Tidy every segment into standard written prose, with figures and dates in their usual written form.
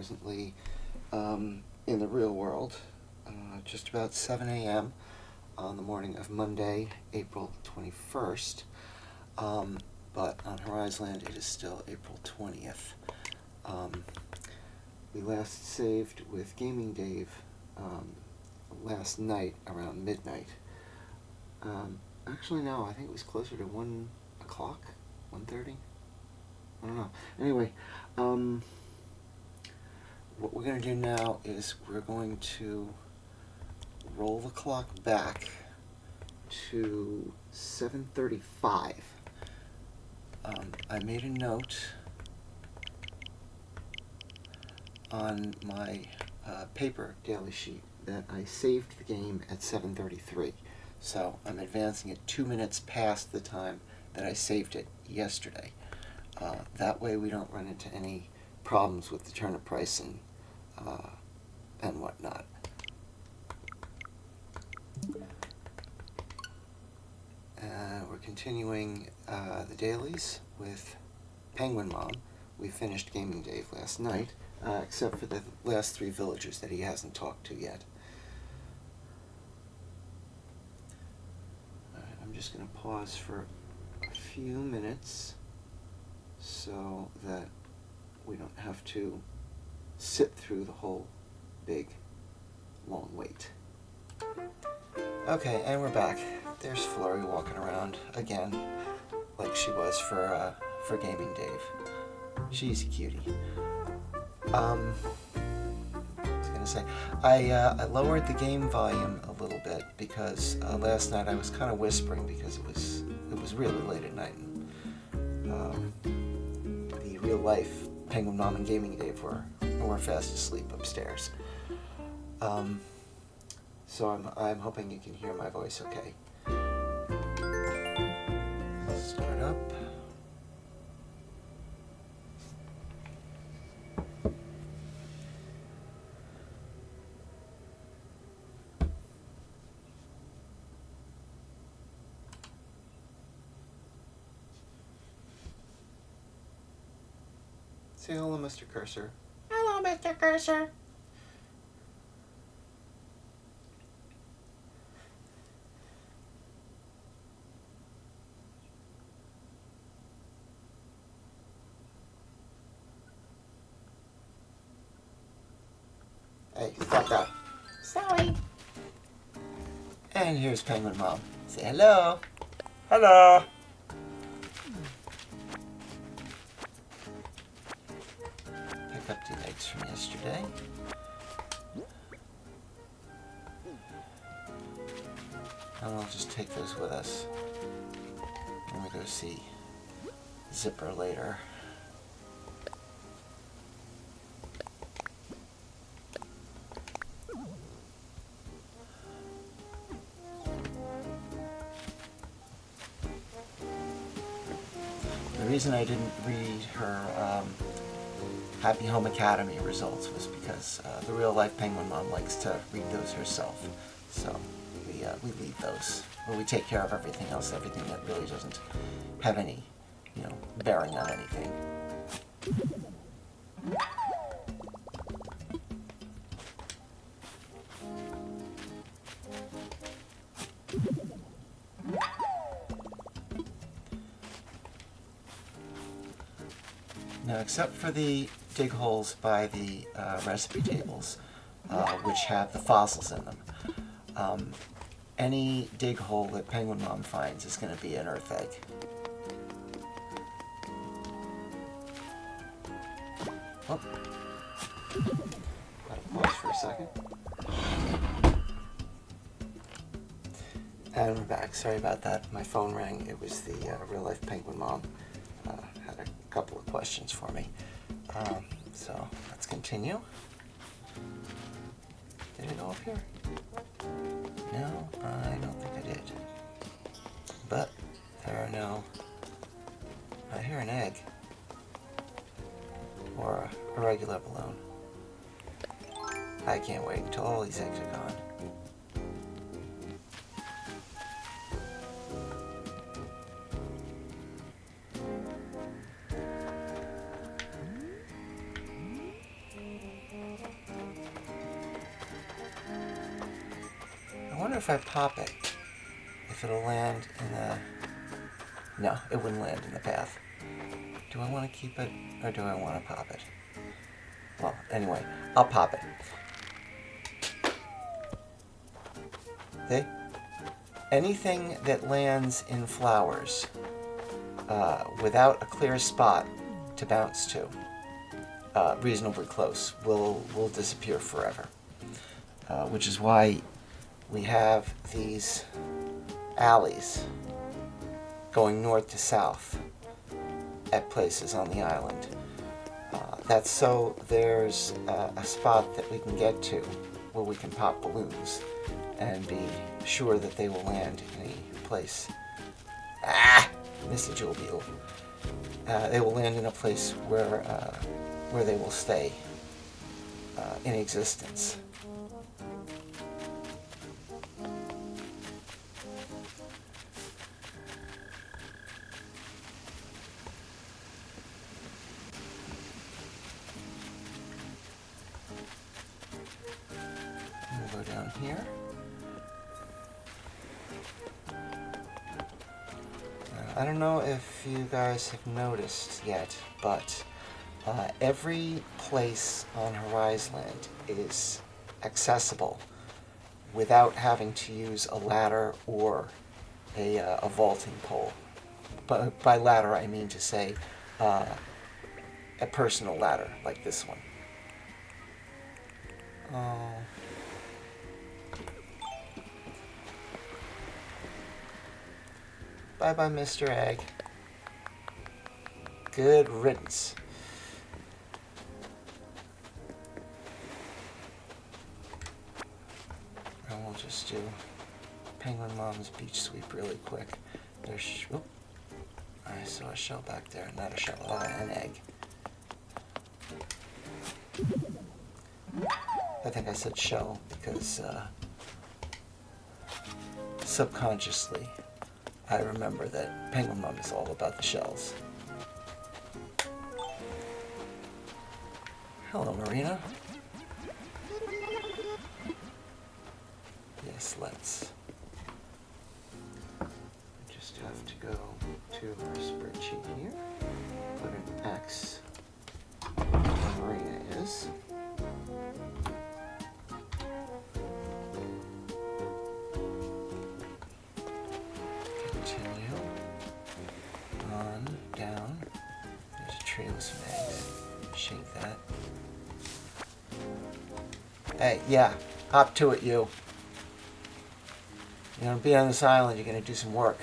presently in the real world, just about 7 a.m. on the morning of Monday, April 21st. But on Horizland, it is still April 20th. We last saved with Gaming Dave last night around midnight. Actually, no, I think it was closer to 1 o'clock, 1:30. I don't know. Anyway, what we're going to do now is we're going to roll the clock back to 7:35. I made a note on my paper daily sheet that I saved the game at 7:33. So I'm advancing it 2 minutes past the time that I saved it yesterday. That way we don't run into any problems with the turnip price and whatnot. We're continuing the dailies with PenguinMom. We finished Gaming Dave last night, except for the last 3 villagers that he hasn't talked to yet. I'm just going to pause for a few minutes so that we don't have to sit through the whole big, long wait. Okay, and we're back. There's Flurry walking around again, like she was for Gaming Dave. She's a cutie. I was gonna say, I lowered the game volume a little bit because last night I was kind of whispering because it was really late at night. And, the real life PenguinMom and Gaming Dave were fast asleep upstairs. So I'm hoping you can hear my voice okay. Start up. Say hello, Mr. Cursor. Hello, Mr. Cursor. Hey, stop that. Sorry. And here's PenguinMom. Say hello. Hello. Pick up the eggs from yesterday. And we'll just take those with us when we go see Zipper later. The reason I didn't read her Happy Home Academy results was because the real life PenguinMom likes to read those herself. So we leave those. But we take care of everything else, everything that really doesn't have any, bearing on anything. Now, except for the dig holes by the recipe tables, which have the fossils in them, any dig hole that PenguinMom finds is going to be an earth egg. Oh. Gotta pause for a second. And we're back. Sorry about that. My phone rang. It was the real life PenguinMom. Had a couple of questions for me. So let's continue. Did it go up here? No, I don't think I did. But there are no... I hear an egg. Or a regular balloon. I can't wait until all these eggs are gone. wonder if I pop it, if it'll land in the... No, it wouldn't land in the path. Do I want to keep it, or do I want to pop it? Well, anyway, I'll pop it. See? Anything that lands in flowers without a clear spot to bounce to, reasonably close, will disappear forever. Which is why we have these alleys going north to south at places on the island. That's so there's a spot that we can get to where we can pop balloons and be sure that they will land in a place. Missy Jewel Beetle. They will land in a place where they will stay in existence. We'll go down here. I don't know if you guys have noticed yet, but every place on Horizland is accessible without having to use a ladder or a vaulting pole. But by ladder, I mean to say a personal ladder like this one. Oh. Bye-bye, Mr. Egg. Good riddance. And we'll just do Penguin Mom's beach sweep really quick. There's... Oop. I saw a shell back there. Not a shell, an egg. I think I said shell because subconsciously I remember that Penguin Mom is all about the shells. Hello, Marina. Yes, let's. We just have to go to our spreadsheet here. Put an X where Marina is. Continue on down. There's a tray with some eggs. Shake that. Hey, yeah, hop to it, you. You're gonna be on this island, you're gonna do some work.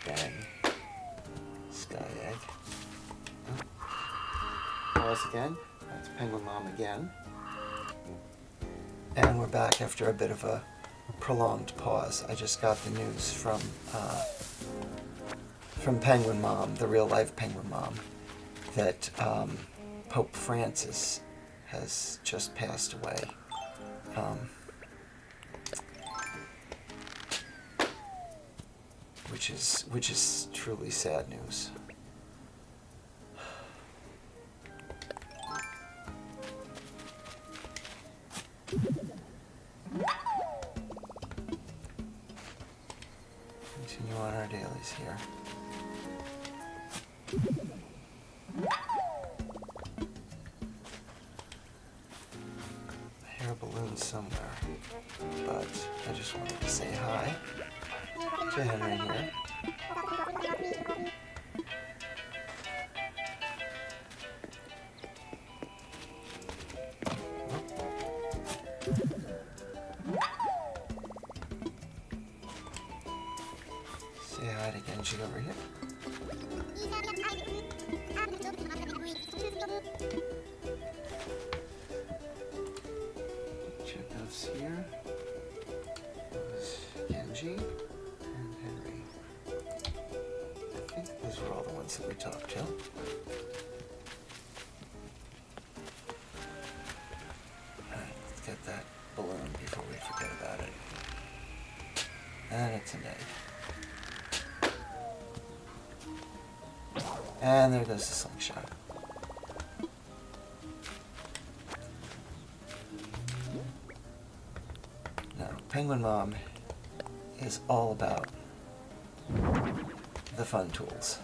Bang. Sky egg. Pause again. That's Penguin Mom again. And we're back after a bit of a prolonged pause. I just got the news from Penguin Mom, the real life Penguin Mom, that Pope Francis has just passed away. Which is truly sad news. Continue on our dailies here. I hear a balloon somewhere, but I just wanted to say hi to Henry here. Say hi to Genji over here. Checkouts here. Genji and Henry. I think those were all the ones that we talked to. Alright, let's get that balloon before we forget about it. And it's an egg. And there goes the slingshot. Penguin Mom is all about the fun tools.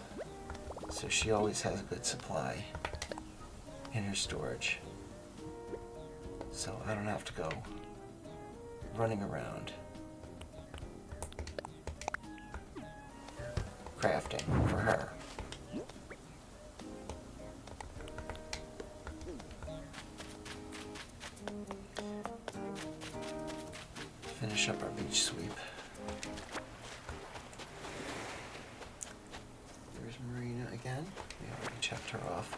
So she always has a good supply in her storage. So I don't have to go running around crafting for her. Finish up our beach sweep. There's Marina again. We already checked her off.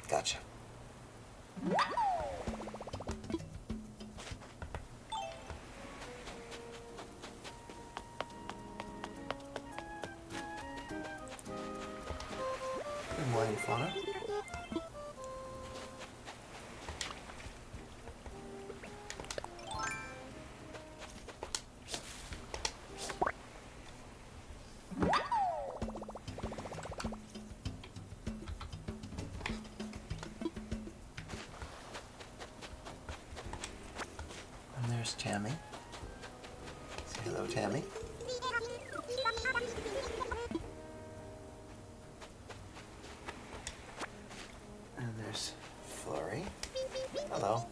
Gotcha. Good morning, Fauna. And there's Tammy. Say hello, Tammy. And there's Flurry. Hello.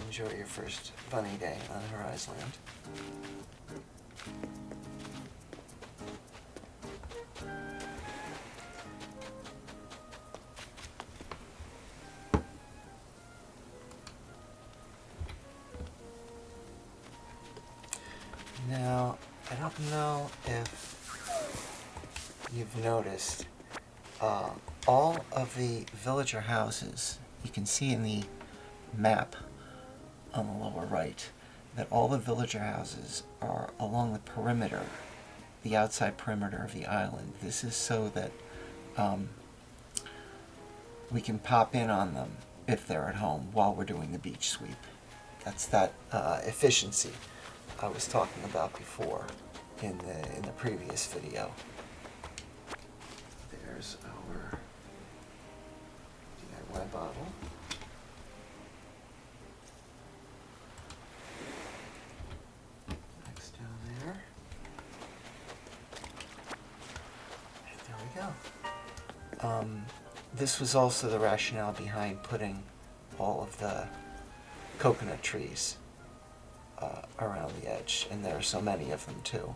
Enjoy your first bunny day on Horizland. Now, I don't know if you've noticed, all of the villager houses, you can see in the map on the lower right, that all the villager houses are along the perimeter, the outside perimeter of the island. This is so that we can pop in on them if they're at home while we're doing the beach sweep. That's that efficiency I was talking about before in the previous video. There's our DIY bottle. Next down there. And there we go. This was also the rationale behind putting all of the coconut trees around the edge, and there are so many of them too.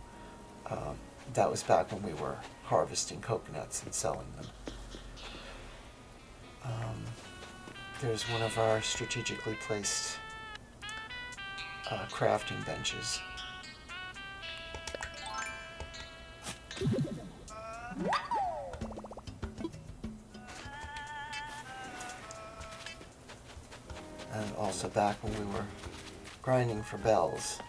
That was back when we were harvesting coconuts and selling them. There's one of our strategically placed crafting benches. And also back when we were grinding for bells.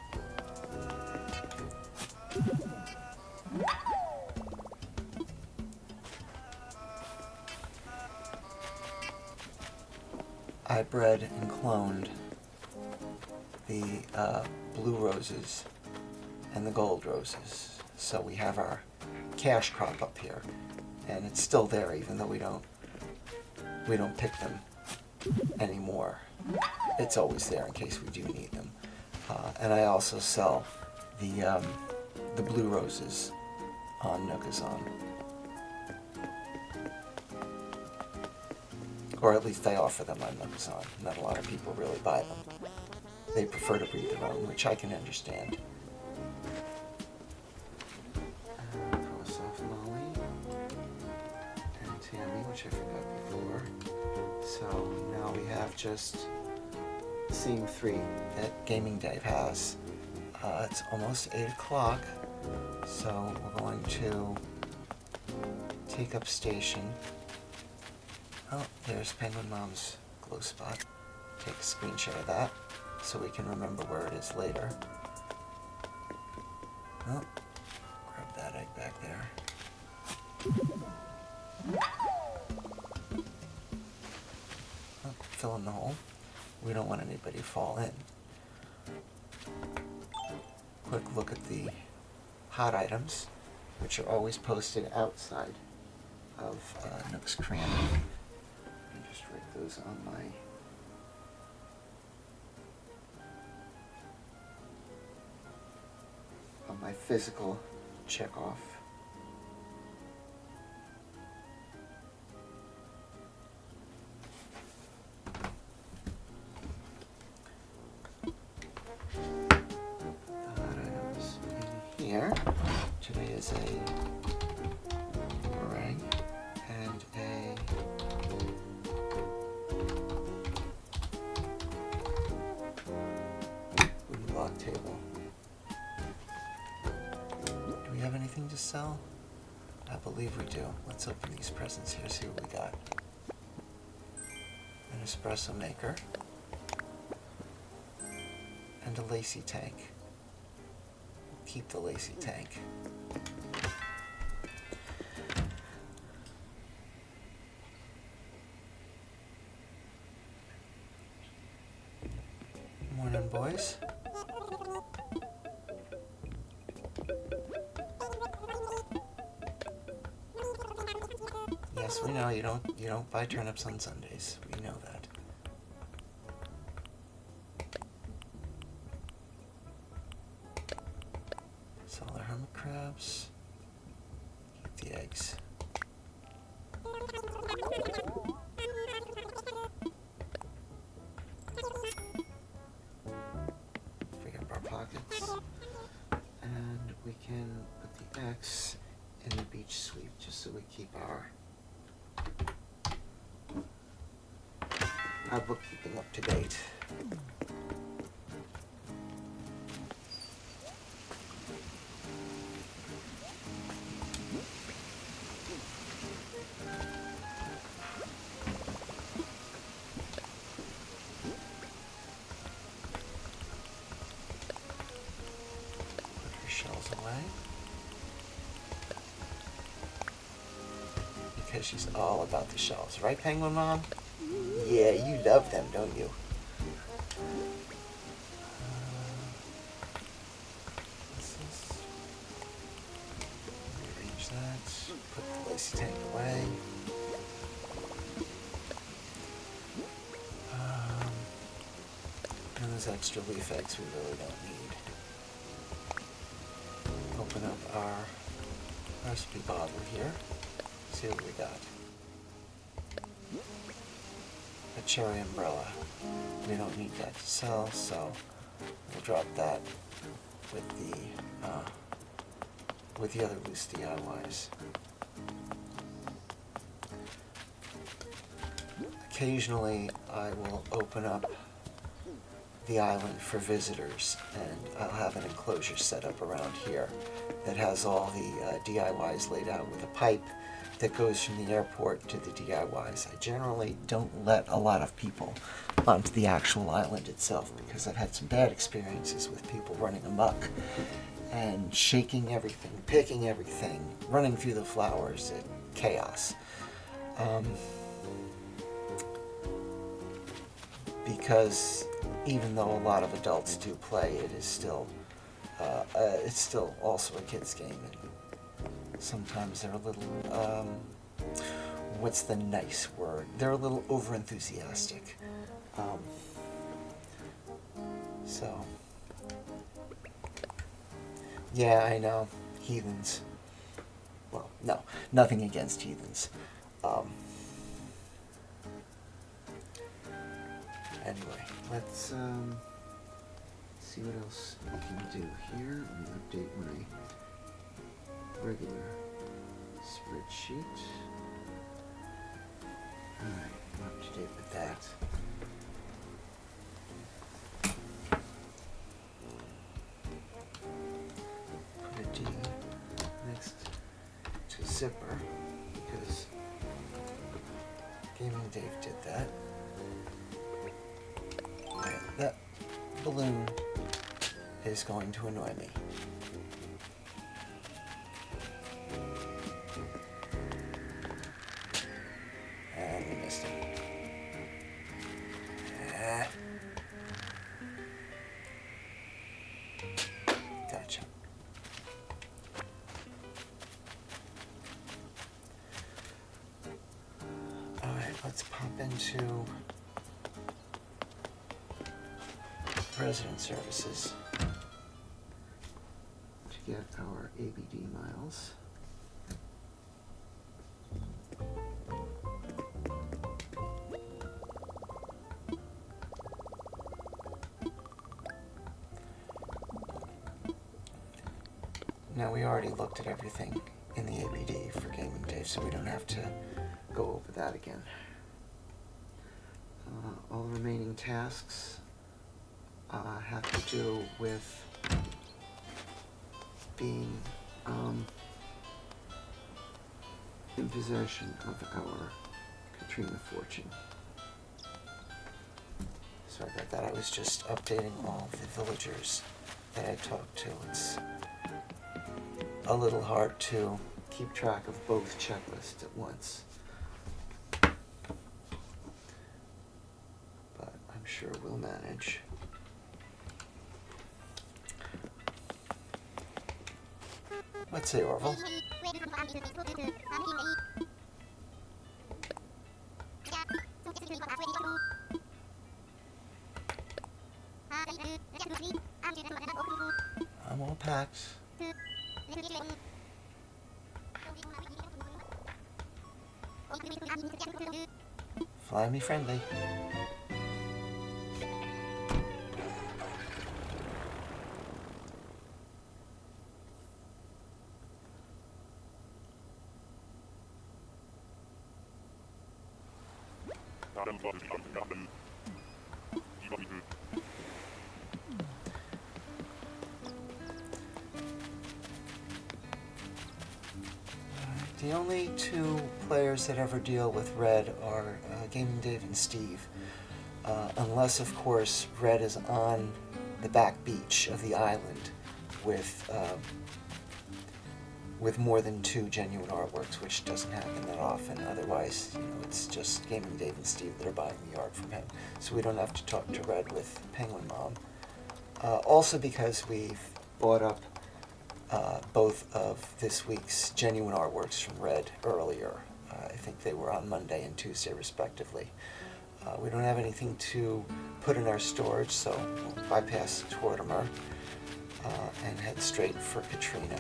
I bred and cloned the blue roses and the gold roses. So we have our cash crop up here, and it's still there even though we don't pick them anymore. It's always there in case we do need them. And I also sell the blue roses on Nookazon. Or at least I offer them on Nookazon. Not a lot of people really buy them. They prefer to breed their own, which I can understand. Cross off Molly and Tammy, which I forgot before. So now we have just scene 3 that Gaming Dave has. It's almost 8 o'clock, so we're going to take up station. Oh, there's Penguin Mom's glow spot. Take a screen share of that so we can remember where it is later. Oh, grab that egg back there. Oh, fill in the hole. We don't want anybody to fall in. Quick look at the hot items, which are always posted outside of Nook's Cranberry. Let me just write those on my physical checkoff. Here. Today is a meringue and a wooden block table. Do we have anything to sell? I believe we do. Let's open these presents here, see what we got. An espresso maker and a Lacey tank. Keep the Lacey tank. Morning, boys. Yes, we know you don't buy turnips on Sundays. We know that. Sell the hermit crabs. Keep the eggs. Free up our pockets. And we can put the X in the beach sweep just so we keep our bookkeeping up to date. Shells away because she's all about the shells, right, Penguin Mom? Yeah, you love them, don't you? Rearrange that. Put the Lacey tank away. And those extra leaf eggs we really don't need. Open up our recipe bottle here. See what we got. A cherry umbrella. We don't need that to sell, so we'll drop that with the other loose DIYs. Occasionally, I will open up the island for visitors, and I'll have an enclosure set up around here that has all the DIYs laid out with a pipe that goes from the airport to the DIYs. I generally don't let a lot of people onto the actual island itself because I've had some bad experiences with people running amok and shaking everything, picking everything, running through the flowers, chaos. Because even though a lot of adults do play, it's still also a kid's game, and sometimes they're a little, what's the nice word? They're a little overenthusiastic. So, yeah, I know, heathens. Well, no, nothing against heathens. Anyway, let's see what else we can do here. Let me update my regular spreadsheet. Alright, I'm up to date with that. Put a D next to zipper because Gaming Dave did that. That balloon is going to annoy me. And we missed him. Gotcha. let's pop into resident services to get our ABD miles. Now, we already looked at everything in the ABD for Gaming Dave, so we don't have to go over that again. All the remaining tasks have to do with being in possession of our Katrina fortune. Sorry about that, I was just updating all the villagers that I talked to. It's a little hard to keep track of both checklists at once. But I'm sure we'll manage. Let's say Orville. I'm all packed. Fly me friendly. The only two players that ever deal with Red are Gaming Dave and Steve. Unless, of course, Red is on the back beach of the island with more than 2 genuine artworks, which doesn't happen that often. Otherwise, it's just Gaming Dave and Steve that are buying the art from him. So we don't have to talk to Red with PenguinMom. Also because we've bought up both of this week's genuine artworks from Red earlier. I think they were on Monday and Tuesday, respectively. We don't have anything to put in our storage, so we'll bypass Tortimer and head straight for Katrina.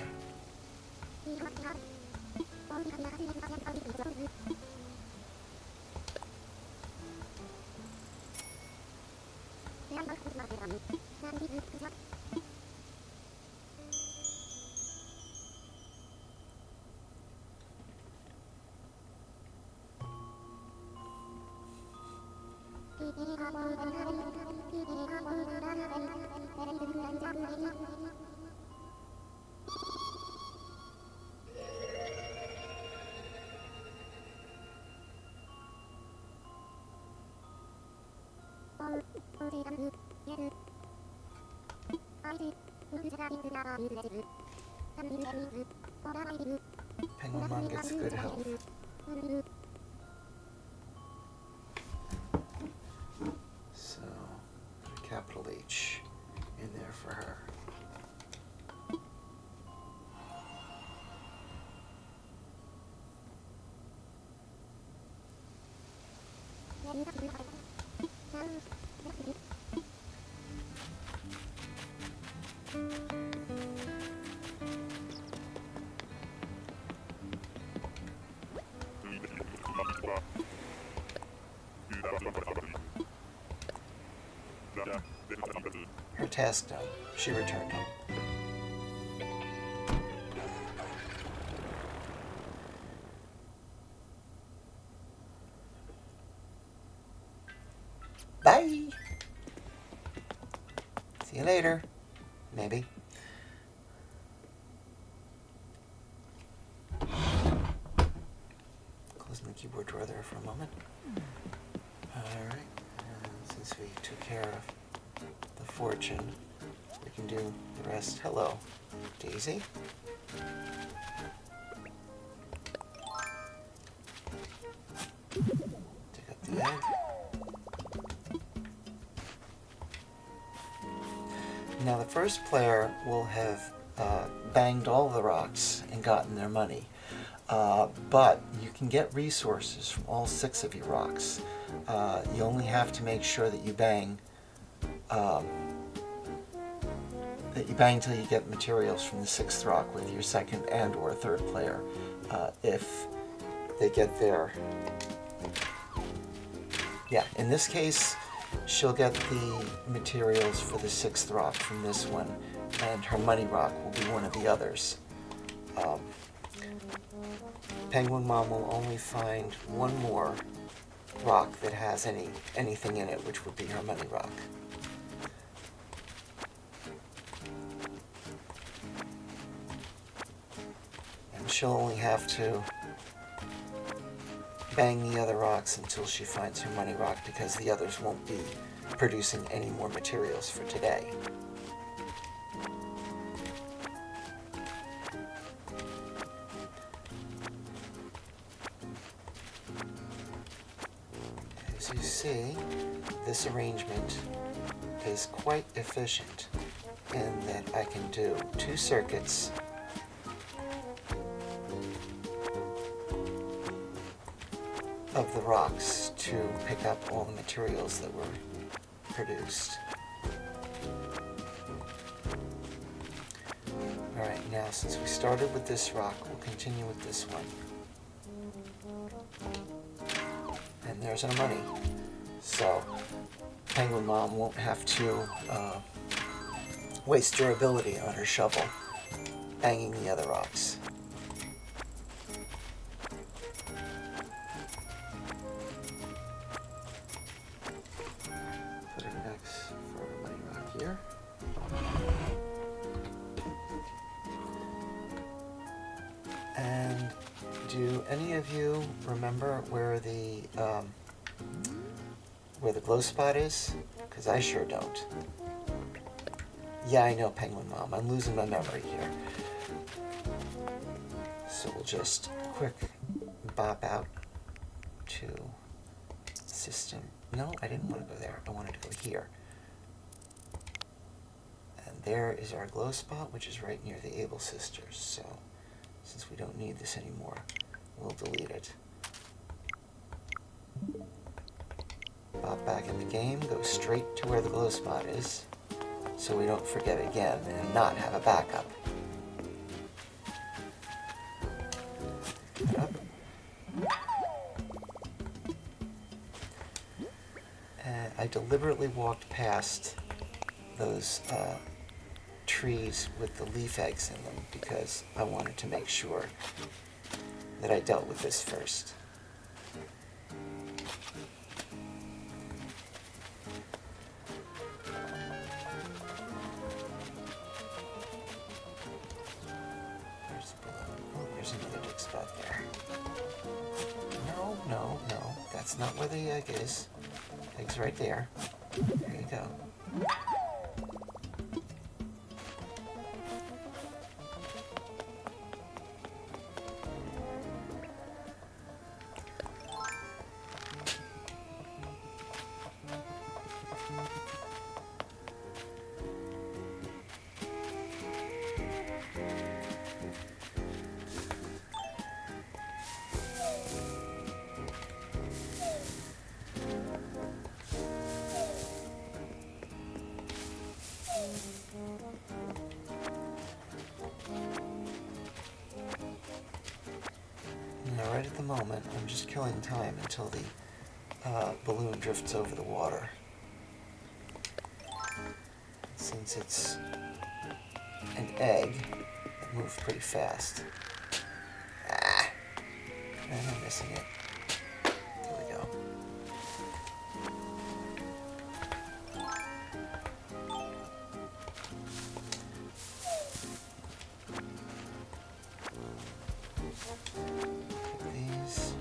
PenguinMom gets good health. So, put a capital H in there for her. Her task done. She returned home. Bye! See you later. Maybe. Closing the keyboard drawer there for a moment. Alright. Since we took care of the fortune, we can do the rest. Hello, Daisy. Take up the egg. Now the first player will have banged all the rocks and gotten their money. But you can get resources from all 6 of your rocks. You only have to make sure that you bang till you get materials from the 6th rock with your 2nd and or 3rd player. If they get there. Yeah, in this case, she'll get the materials for the 6th rock from this one, and her money rock will be one of the others. Penguin Mom will only find one more rock that has anything in it, which would be her money rock. And she'll only have to bang the other rocks until she finds her money rock, because the others won't be producing any more materials for today. As you see, this arrangement is quite efficient in that I can do 2 circuits of the rocks to pick up all the materials that were produced. Alright, now since we started with this rock, we'll continue with this one. And there's our money. So, Penguin Mom won't have to waste durability on her shovel banging the other rocks. Put an X for our money rock here. And do any of you remember where the glow spot is? Because I sure don't. Yeah, I know, Penguin Mom. I'm losing my memory here. So we'll just quick bop out to system. No, I didn't want to go there. I wanted to go here. And there is our glow spot, which is right near the Able Sisters. So since we don't need this anymore, we'll delete it. Pop back in the game, go straight to where the glow spot is, so we don't forget again and not have a backup. Up. And I deliberately walked past those trees with the leaf eggs in them because I wanted to make sure that I dealt with this first. There's another dig spot there. No, that's not where the egg is. Egg's right there. There you go. Now, right at the moment, I'm just killing time until the balloon drifts over the water. Since it's an egg, it moves pretty fast. And I'm missing it. There we go. These.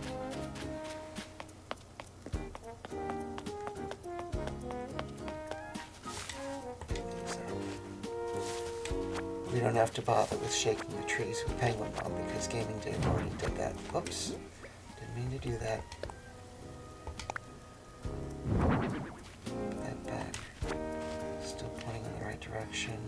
We don't have to bother with shaking the trees with Penguin Mom because Gaming Dave already did that. Whoops. Didn't mean to do that. Put that back. Still pointing in the right direction.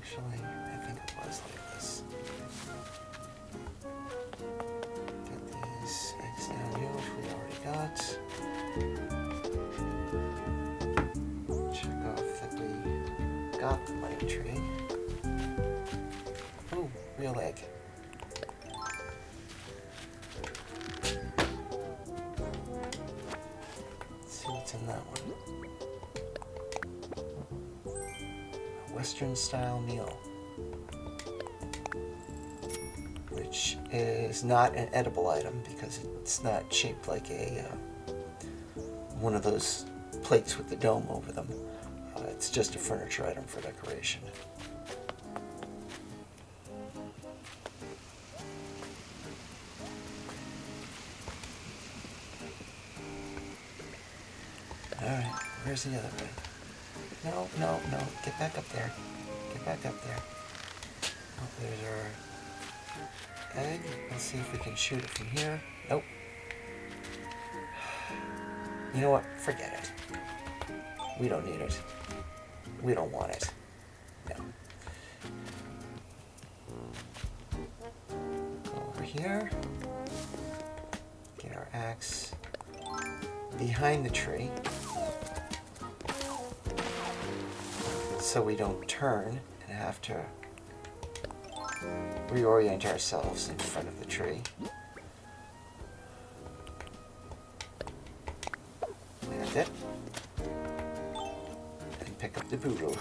Actually, I think it was like this. Get these eggs down here, which we already got. Check off that we got the money tree. Oh, real egg. Let's see what's in that one. Western style meal, which is not an edible item because it's not shaped like a one of those plates with the dome over them. It's just a furniture item for decoration. Alright, where's the other egg? No, no, no. Get back up there. Get back up there. Oh, there's our egg. Let's see if we can shoot it from here. Nope. You know what? Forget it. We don't need it. We don't want it. No. Go over here. Get our axe behind the tree, so we don't turn and have to reorient ourselves in front of the tree. Land it. And pick up the boodle.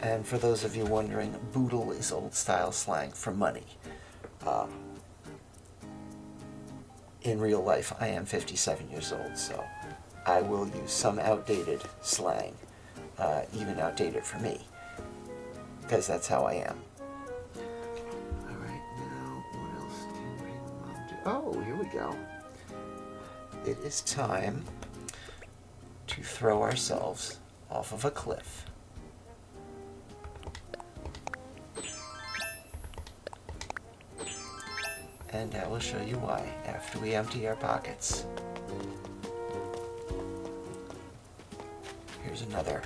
And for those of you wondering, boodle is old style slang for money. In real life, I am 57 years old, so I will use some outdated slang, even outdated for me, because that's how I am. Alright, now what else can PenguinMom do? Oh, here we go. It is time to throw ourselves off of a cliff. And I will show you why after we empty our pockets. Here's another.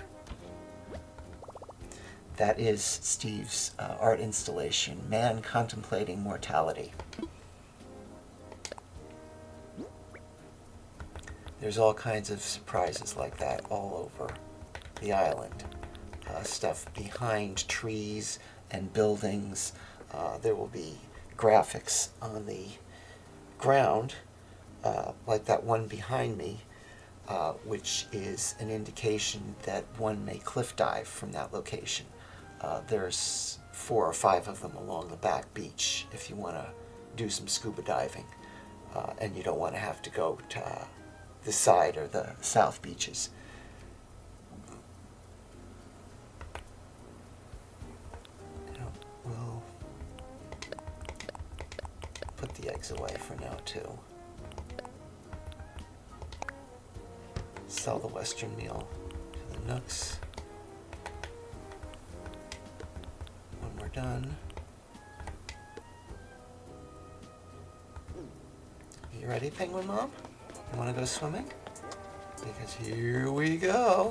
That is Steve's art installation, Man Contemplating Mortality. There's all kinds of surprises like that all over the island. Stuff behind trees and buildings. There will be graphics on the ground, like that one behind me, which is an indication that one may cliff dive from that location. There's 4 or 5 of them along the back beach if you want to do some scuba diving, and you don't want to have to go to the side or the south beaches. We'll put the eggs away for now too. Sell the Western meal to the Nooks. When we're done. You ready, PenguinMom? You want to go swimming? Because here we go.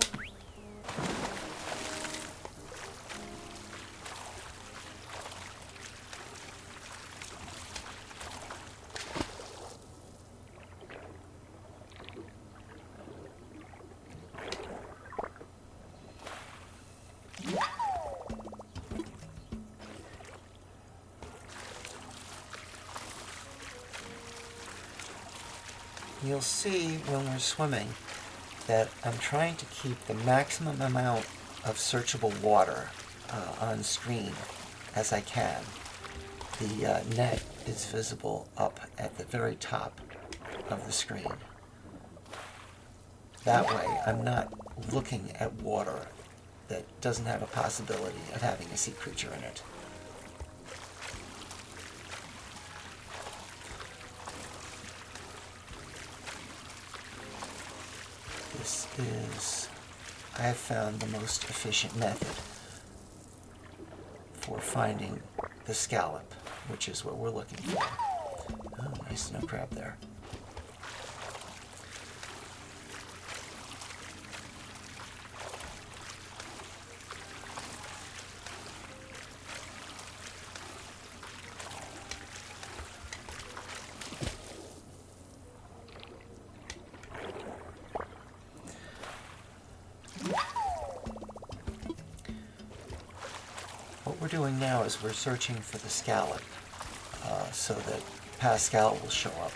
You'll see when we're swimming that I'm trying to keep the maximum amount of searchable water on screen as I can. The net is visible up at the very top of the screen. That way I'm not looking at water that doesn't have a possibility of having a sea creature in it. This is, I have found, the most efficient method for finding the scallop, which is what we're looking for. Oh, nice snow crab there. doing now is we're searching for the scallop so that Pascal will show up.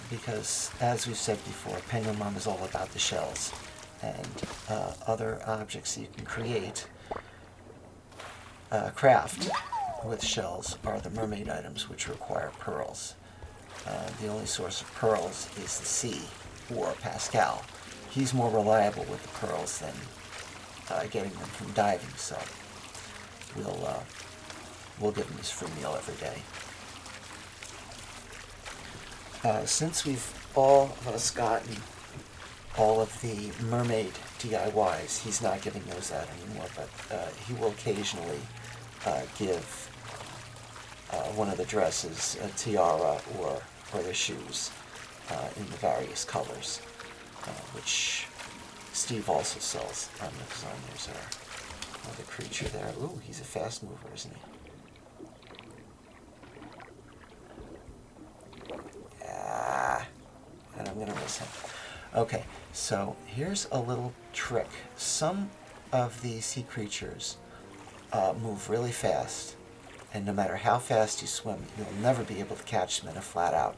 Because, as we've said before, PenguinMom is all about the shells, and other objects you can craft with shells are the mermaid items, which require pearls. The only source of pearls is the sea, or Pascal. He's more reliable with the pearls than getting them from diving, so we'll give him his free meal every day. Since we've all of us gotten all of the mermaid DIYs, he's not giving those out anymore, but he will occasionally give one of the dresses a tiara or the shoes in the various colors, which Steve also sells on Amazon. There's another creature there. Ooh, he's a fast mover, isn't he? And I'm going to miss him. Okay, so here's a little trick. Some of these sea creatures move really fast, and no matter how fast you swim, you'll never be able to catch them in a flat out.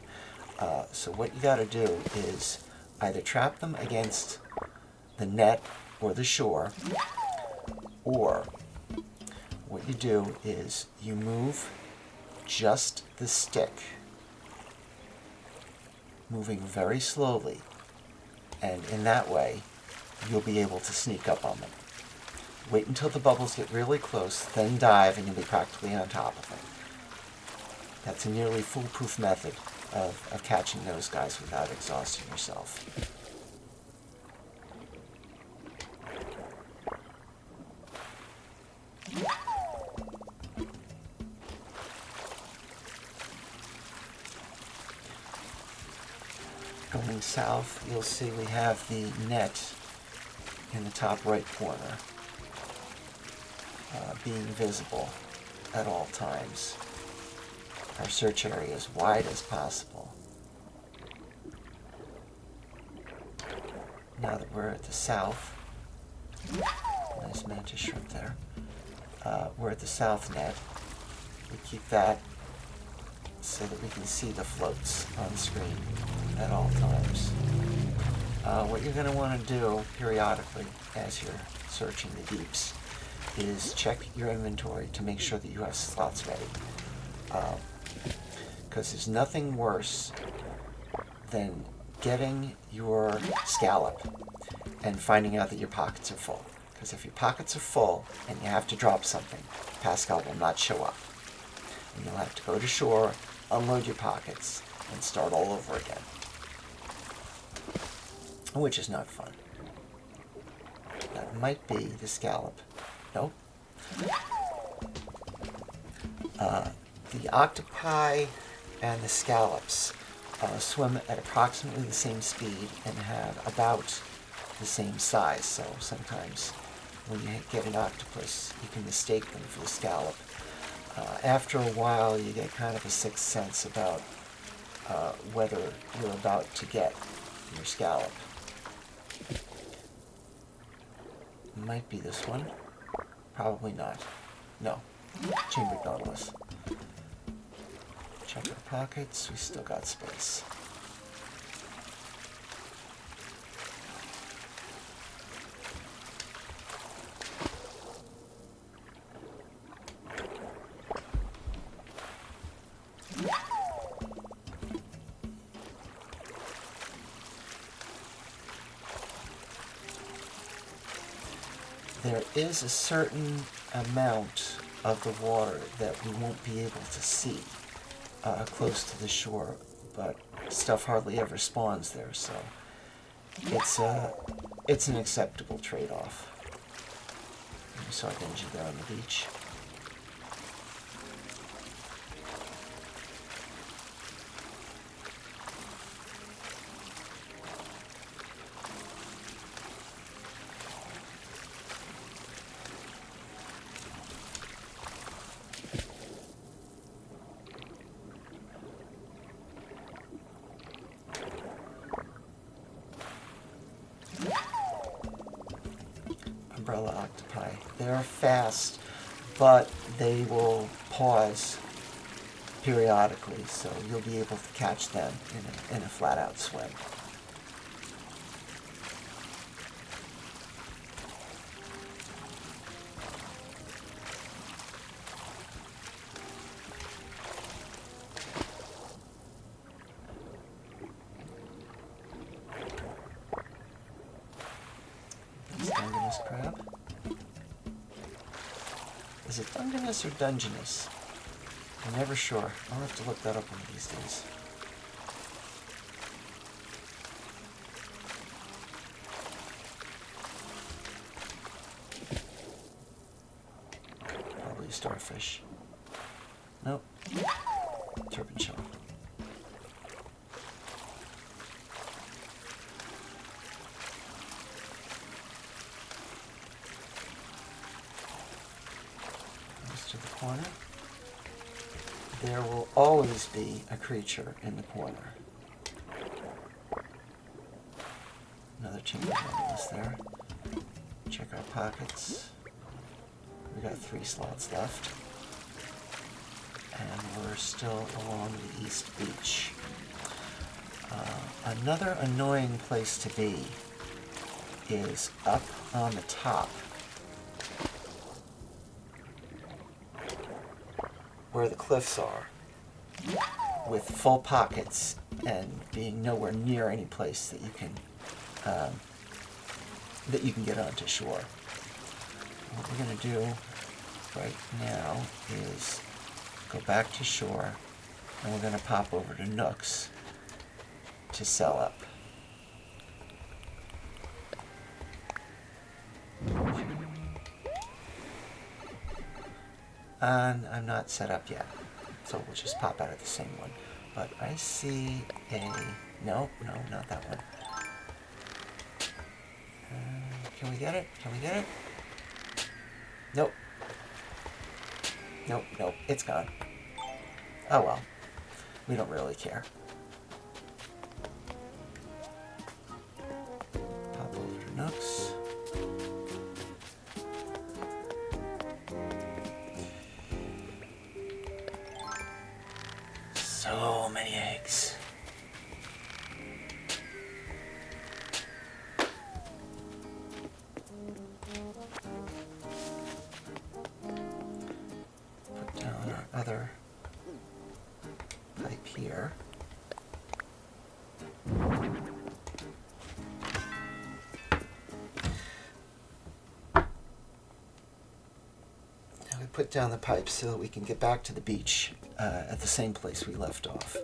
So what you got to do is either trap them against the net or the shore, or what you do is you move just the stick, moving very slowly, and in that way you'll be able to sneak up on them. Wait until the bubbles get really close, then dive, and you'll be practically on top of them. That's a nearly foolproof method of catching those guys without exhausting yourself. Going south, you'll see we have the net in the top right corner, being visible at all times. Our search area as wide as possible. Now that we're at the south, nice mantis shrimp there, we're at the south net. We keep that so that we can see the floats on the screen at all times. What you're going to want to do periodically as you're searching the deeps is check your inventory to make sure that you have slots ready. Because there's nothing worse than getting your scallop and finding out that your pockets are full. Because if your pockets are full and you have to drop something, Pascal will not show up. And you'll have to go to shore, unload your pockets, and start all over again. Which is not fun. That might be the scallop. Nope. The octopi and the scallops swim at approximately the same speed and have about the same size. So sometimes when you get an octopus, you can mistake them for the scallop. After a while, you get kind of a sixth sense about whether you're about to get your scallop. Might be this one. Probably not. No. Chambered nautilus. Check our pockets. We still got space. There is a certain amount of the water that we won't be able to see close to the shore, but stuff hardly ever spawns there, so it's an acceptable trade-off. We saw Benji there on the beach. Umbrella octopi. They're fast, but they will pause periodically, so you'll be able to catch them in a flat-out swim. Dungeness crab. Is it Dungeness or Dungeness? I'm never sure. I'll have to look that up one of these days. Probably a starfish. Nope. Turpin shell. To the corner. There will always be a creature in the corner. Another chamber is there. Check our pockets. We got 3 slots left. And we're still along the East Beach. Another annoying place to be is up on the top, where the cliffs are, with full pockets and being nowhere near any place that you can get onto shore. What we're going to do right now is go back to shore, and we're going to pop over to Nook's to sell up. And I'm not set up yet, so we'll just pop out of the same one. But I see a... No, not that one. Can we get it? Can we get it? Nope. Nope, it's gone. Oh well, we don't really care. Pop over to Nook's. So many eggs. Put down our other pipe here. Now we put down the pipe so that we can get back to the beach at the same place we left off.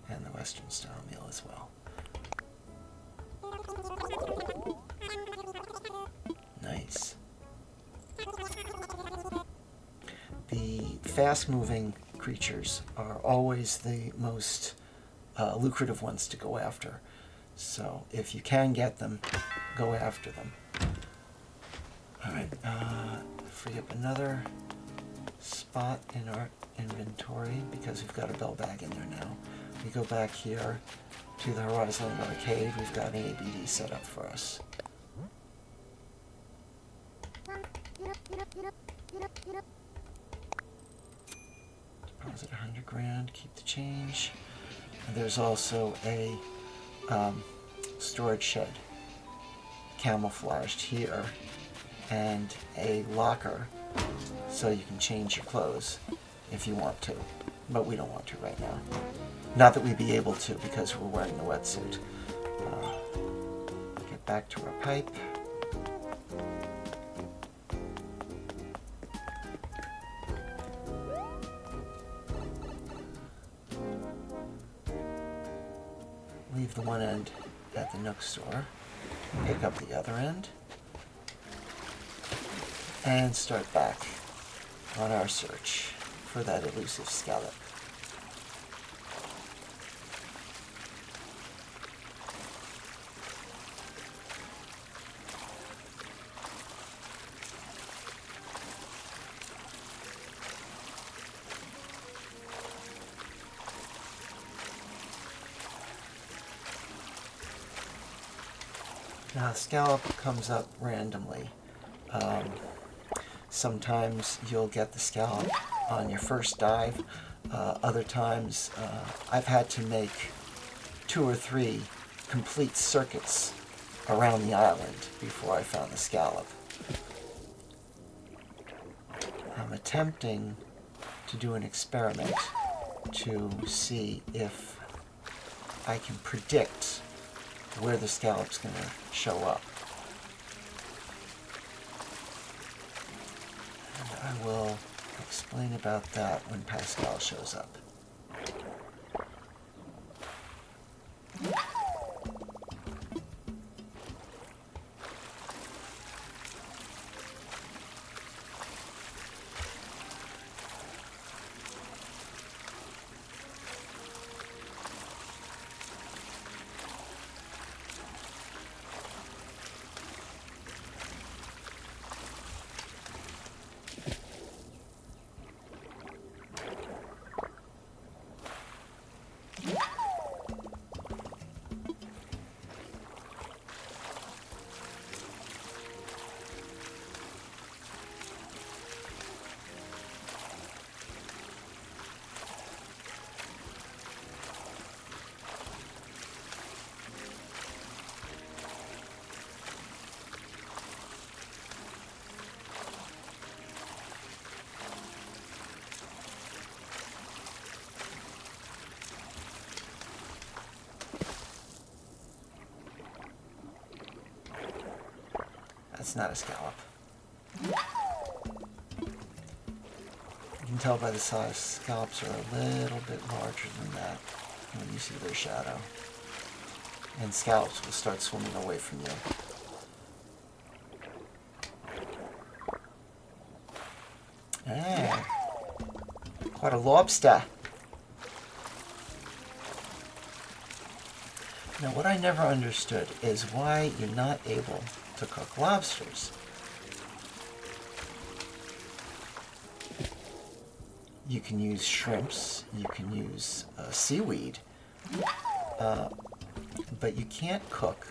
And the Western style meal as well. Nice. The fast-moving creatures are always the most lucrative ones to go after. So if you can get them, go after them. Alright, free up another spot in our inventory because we've got a bell bag in there now. We go back here to the Horizland arcade. We've got an ABD set up for us. Deposit 100 grand, keep the change. And there's also a storage shed camouflaged here and a locker so you can change your clothes if you want to, but we don't want to right now. Not that we'd be able to because we're wearing the wetsuit. Get back to our pipe. Leave the one end at the Nook store, pick up the other end, and start back on our search for that elusive scallop. Now, scallop comes up randomly. Sometimes you'll get the scallop on your first dive. Other times, I've had to make 2 or 3 complete circuits around the island before I found the scallop. I'm attempting to do an experiment to see if I can predict where the scallop's going to show up. And I will explain about that when Pascal shows up. That's not a scallop. You can tell by the size, scallops are a little bit larger than that when you see their shadow. And scallops will start swimming away from you. Ah, quite a lobster. Now, what I never understood is why you're not able to cook lobsters. You can use shrimps, you can use seaweed, but you can't cook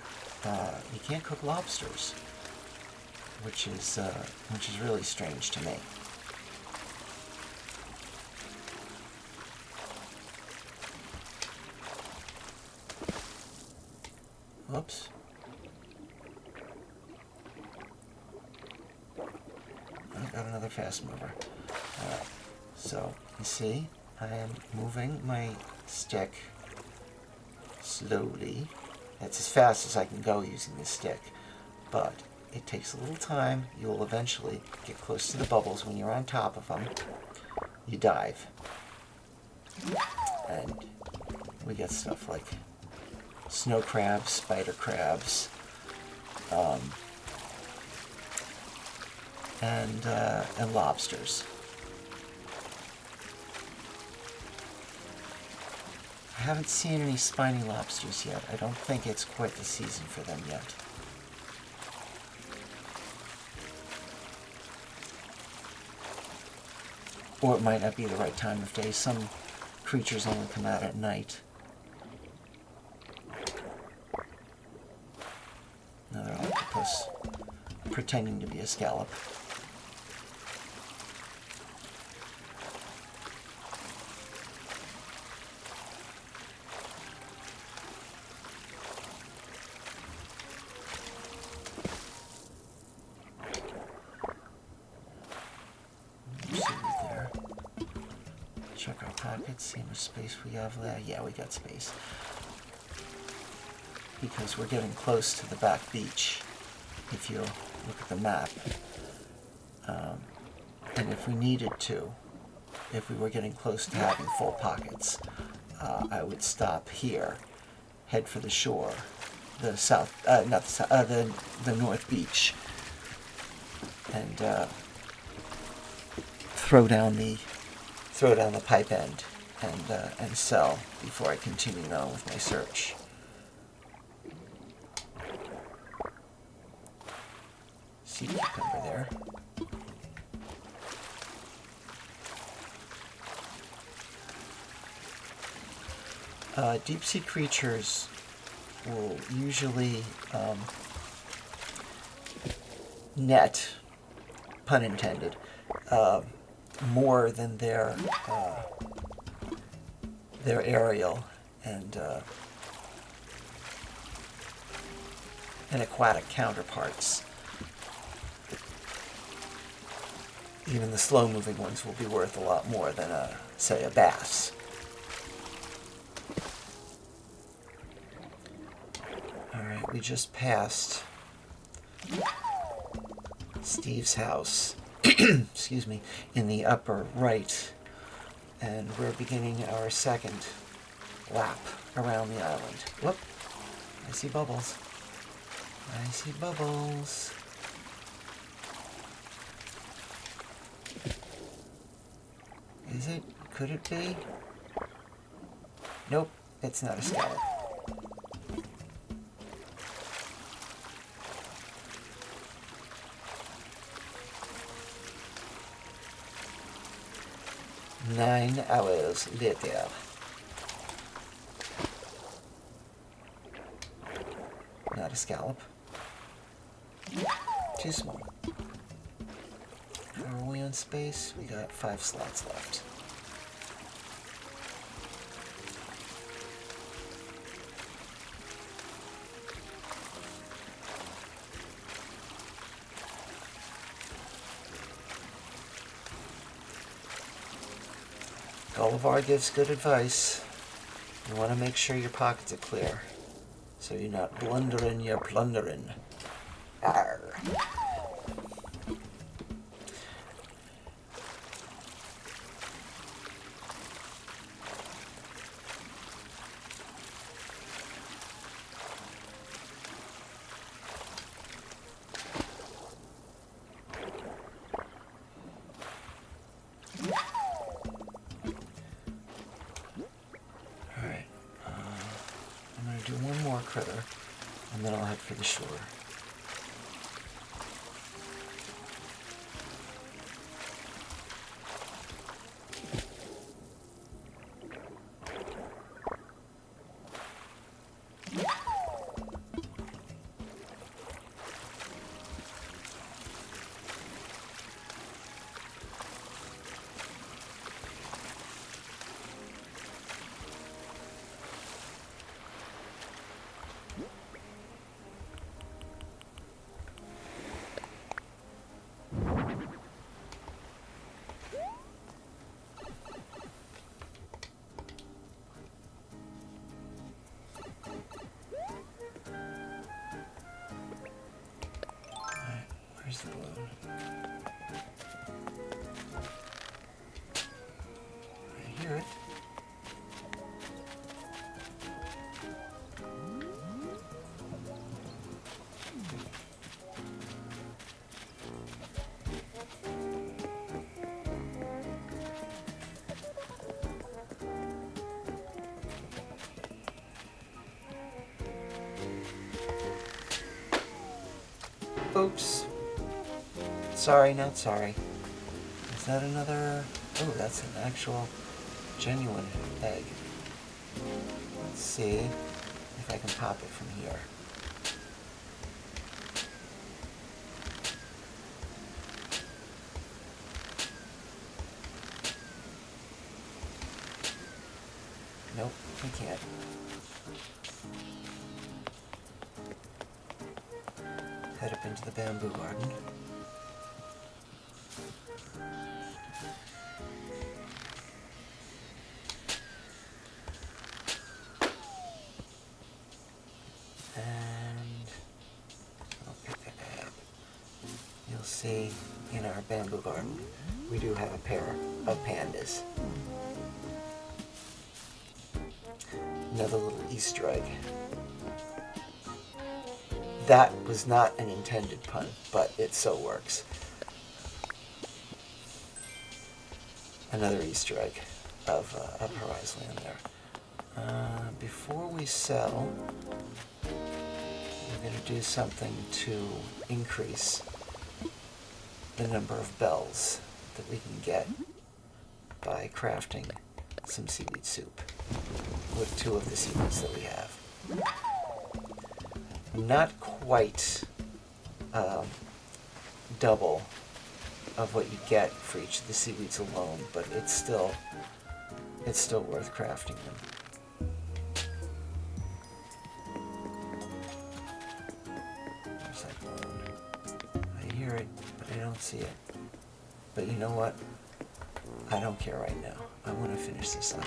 lobsters, which is really strange to me. Whoops. I got another fast mover. Alright, so you see, I am moving my stick slowly. That's as fast as I can go using this stick, but it takes a little time. You will eventually get close to the bubbles. When you're on top of them, you dive. And we get stuff like snow crabs, spider crabs, and lobsters. I haven't seen any spiny lobsters yet. I don't think it's quite the season for them yet. Or it might not be the right time of day. Some creatures only come out at night. Another octopus pretending to be a scallop. There. Check our pockets, see how much space we have there. Yeah, we got space. Because we're getting close to the back beach, if you look at the map. And if we needed to, if we were getting close to having full pockets, I would stop here, head for the shore, the south, not the south, the north beach, and throw down the pipe end and sell before I continue on with my search. Sea cucumber there. Deep sea creatures will usually net, pun intended, more than their aerial and aquatic counterparts. Even the slow-moving ones will be worth a lot more than, say, a bass. Alright, we just passed Steve's house, excuse me, in the upper right, and we're beginning our second lap around the island. Whoop! I see bubbles. I see bubbles. Is it? Could it be? Nope, it's not a scallop. Nine hours later. Not a scallop. Too small. How are we on space? We got 5 slots left. Gullivar gives good advice. You want to make sure your pockets are clear, so you're not blundering your plundering. Arr. Do one more critter, and then I'll head for the shore. Where's the balloon? I hear it. Oops. Sorry, not sorry. Is that another... Oh, that's an actual, genuine egg. Let's see if I can pop it from here. Nope, I can't. Head up into the bamboo garden. And I'll pick that up. You'll see in our bamboo garden, we do have a pair of pandas. Another little Easter egg. That was not an intended pun, but it so works. Another Easter egg of Horizland there. Before we sell, we're going to do something to increase the number of bells that we can get by crafting some seaweed soup with 2 of the seaweeds that we have. I'm not quite double of what you get for each of the seaweeds alone, but it's still worth crafting them. There's that balloon. I hear it, but I don't see it. But you know what? I don't care right now. I want to finish this up.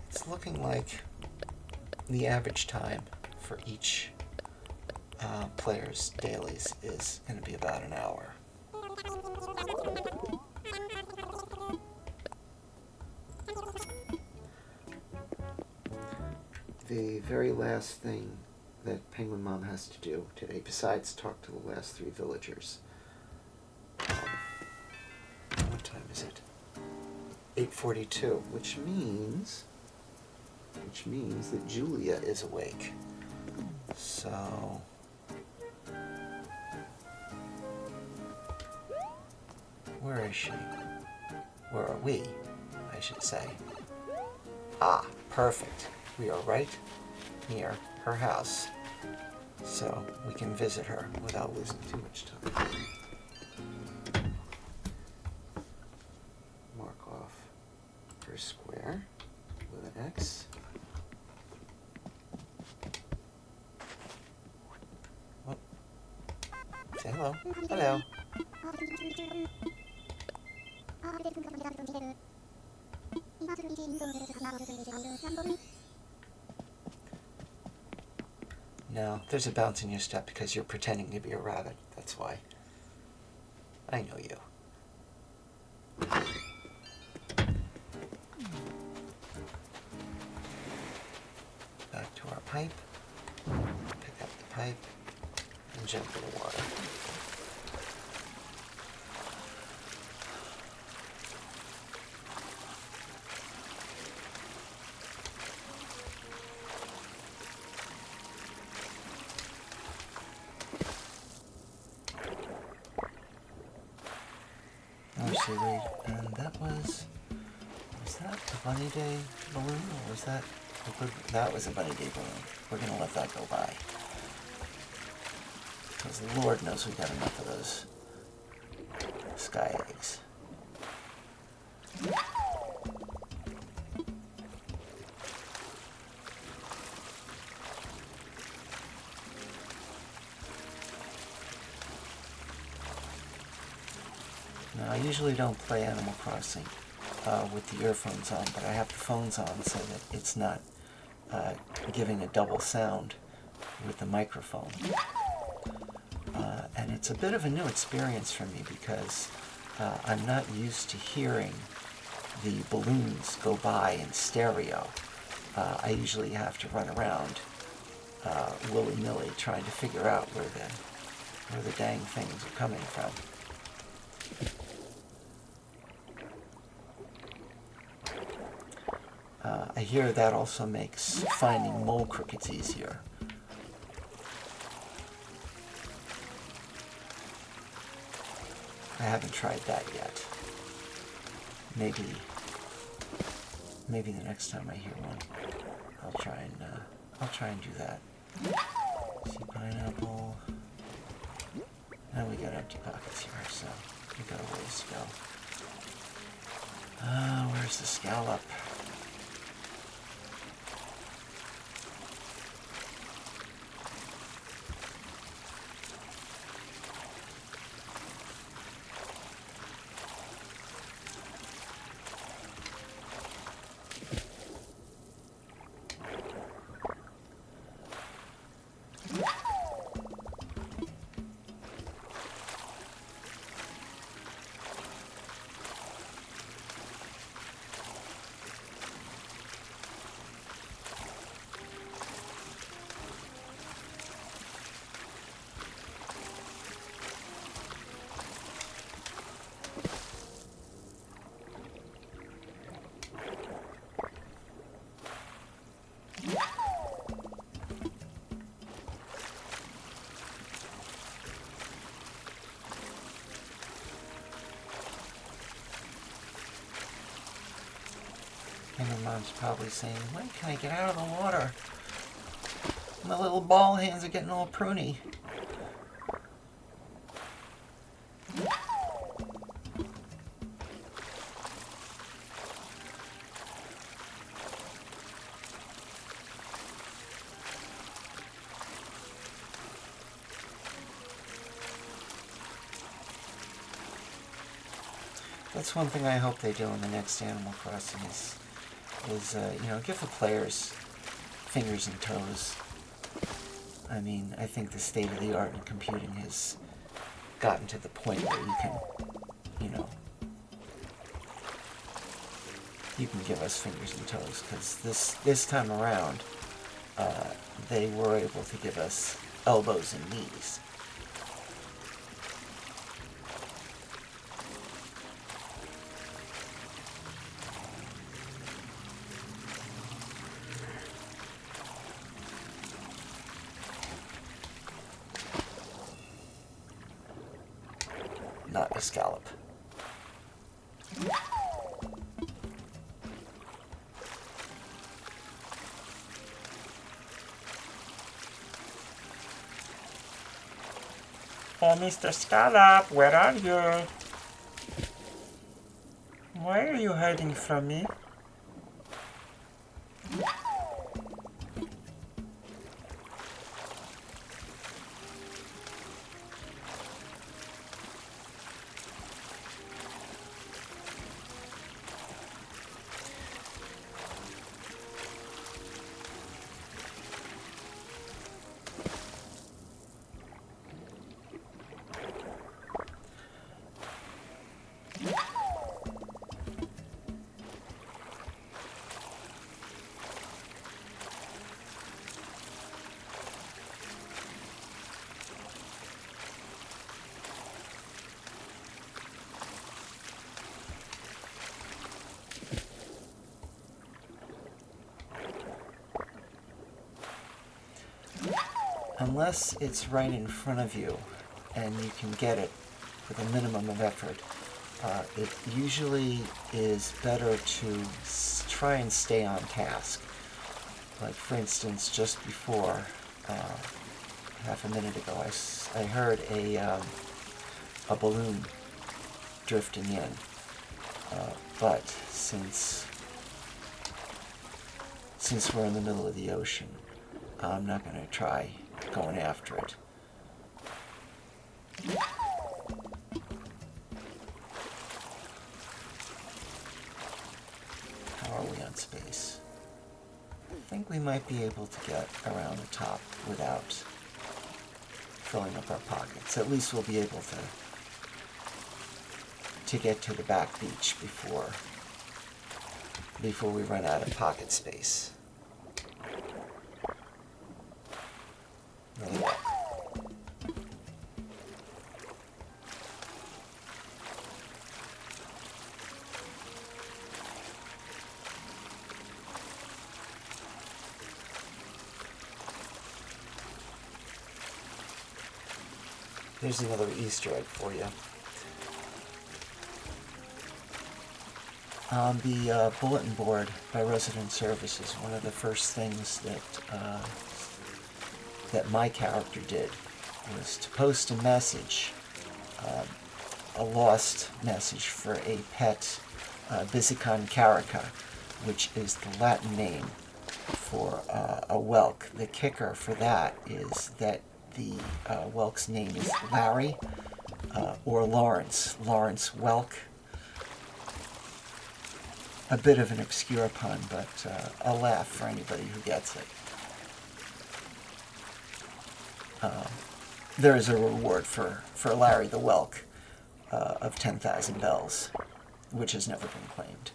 It's looking like the average time for each player's dailies is going to be about an hour. The very last thing that PenguinMom has to do today, besides talk to the last 3 villagers. What time is it? 8:42, which means that Julia is awake. So where is she? Where are we, I should say? Ah, perfect. We are right near her house, so we can visit her without losing too much time. Mark off her square with an X. Oh. Say hello. Hello. No, there's a bounce in your step because you're pretending to be a rabbit. That's why. I know you. Back to our pipe. Pick up the pipe and jump in the water. Seaweed, and that was that a bunny day balloon, or was that that was a bunny day balloon. We're gonna let that go by, because Lord knows we got enough of those sky eggs. Now, I usually don't play Animal Crossing with the earphones on, but I have the phones on so that it's not giving a double sound with the microphone. And it's a bit of a new experience for me because I'm not used to hearing the balloons go by in stereo. I usually have to run around willy-nilly trying to figure out where the dang things are coming from. I hear that also makes finding mole crickets easier. I haven't tried that yet. Maybe the next time I hear one, I'll try and do that. See, pineapple. Now we got empty pockets here, so we got a ways to go. Where's the scallop? PenguinMom's probably saying, when can I get out of the water? My little ball hands are getting all pruny. That's one thing I hope they do in the next Animal Crossing is give the players fingers and toes. I mean, I think the state of the art in computing has gotten to the point where you can, you can give us fingers and toes, because this time around, they were able to give us elbows and knees. Not a scallop. Oh, Mr. Scallop, where are you? Why are you hiding from me? Unless it's right in front of you and you can get it with a minimum of effort, it usually is better to try and stay on task. Like, for instance, just before, half a minute ago, I heard a balloon drifting in. But since we're in the middle of the ocean, I'm not going to try going after it. How are we on space? I think we might be able to get around the top without filling up our pockets. At least we'll be able to get to the back beach before we run out of pocket space. Really well. Here's another Easter egg for you. On the bulletin board by Resident Services, one of the first things that my character did was to post a message, a lost message for a pet Bisicon carica, which is the Latin name for a whelk. The kicker for that is that the whelk's name is Larry or Lawrence Whelk. A bit of an obscure pun, but a laugh for anybody who gets it. There is a reward for Larry the Whelk of 10,000 bells, which has never been claimed.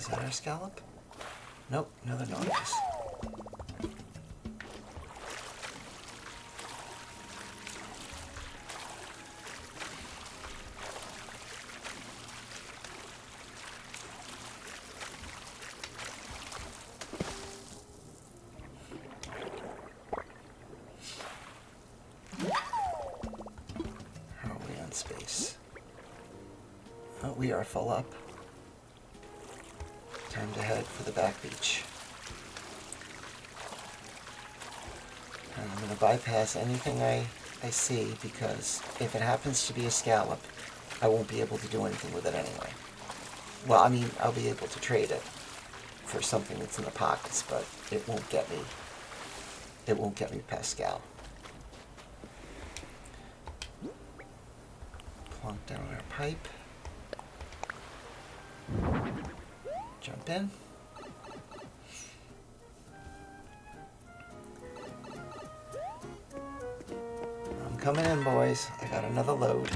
Is that our scallop? Nope, another nautilus. How are we on space? Oh, we are full up. Time to head for the back beach. And I'm going to bypass anything I see, because if it happens to be a scallop, I won't be able to do anything with it anyway. Well, I mean, I'll be able to trade it for something that's in the pockets, but it won't get me past scallop. Plunk down our pipe. Jump in. I'm coming in, boys. I got another load.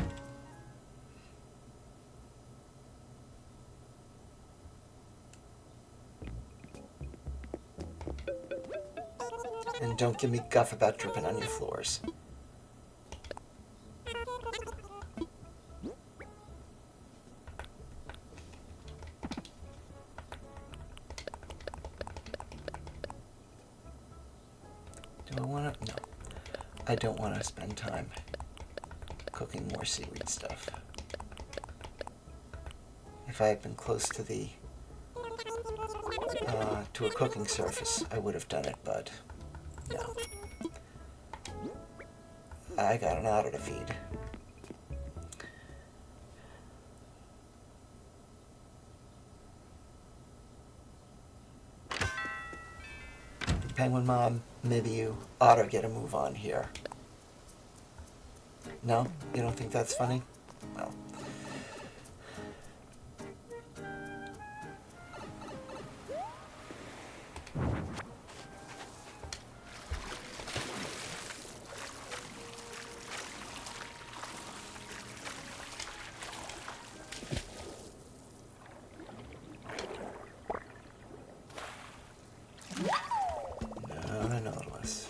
And don't give me guff about dripping on your floors. Do I want to? No. I don't want to spend time cooking more seaweed stuff. If I had been close to the to a cooking surface, I would have done it, but no. I got an otter to feed. Penguin Mom, maybe you ought to get a move on here. No? You don't think that's funny? Well. Another nautilus.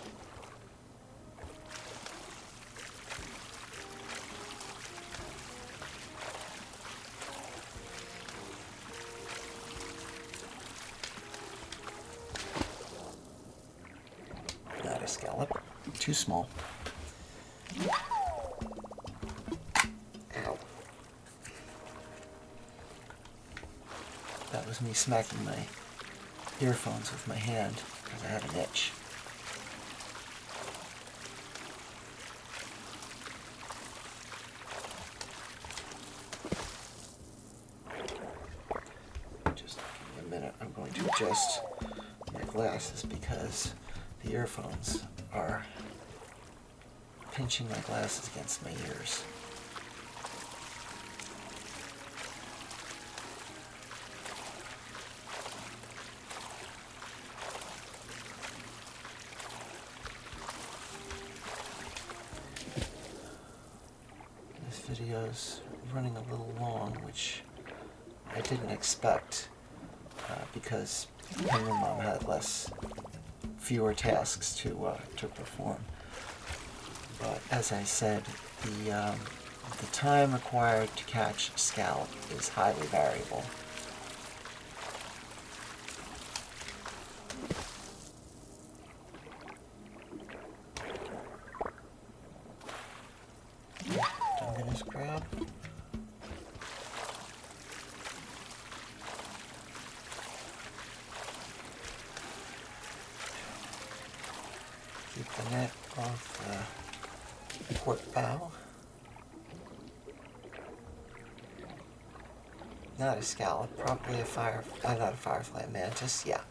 Not a scallop. Too small. Ow. That was me smacking my earphones with my hand because I had an itch. Just give me a minute. I'm going to adjust my glasses because the earphones are pinching my glasses against my ears. This video's running a little long, which I didn't expect because PenguinMom had fewer tasks to perform. But as I said, the time required to catch scallop is highly variable. Dungeness crab. Keep the net off the port bow. Not a scallop, probably not a firefly, a mantis, yeah.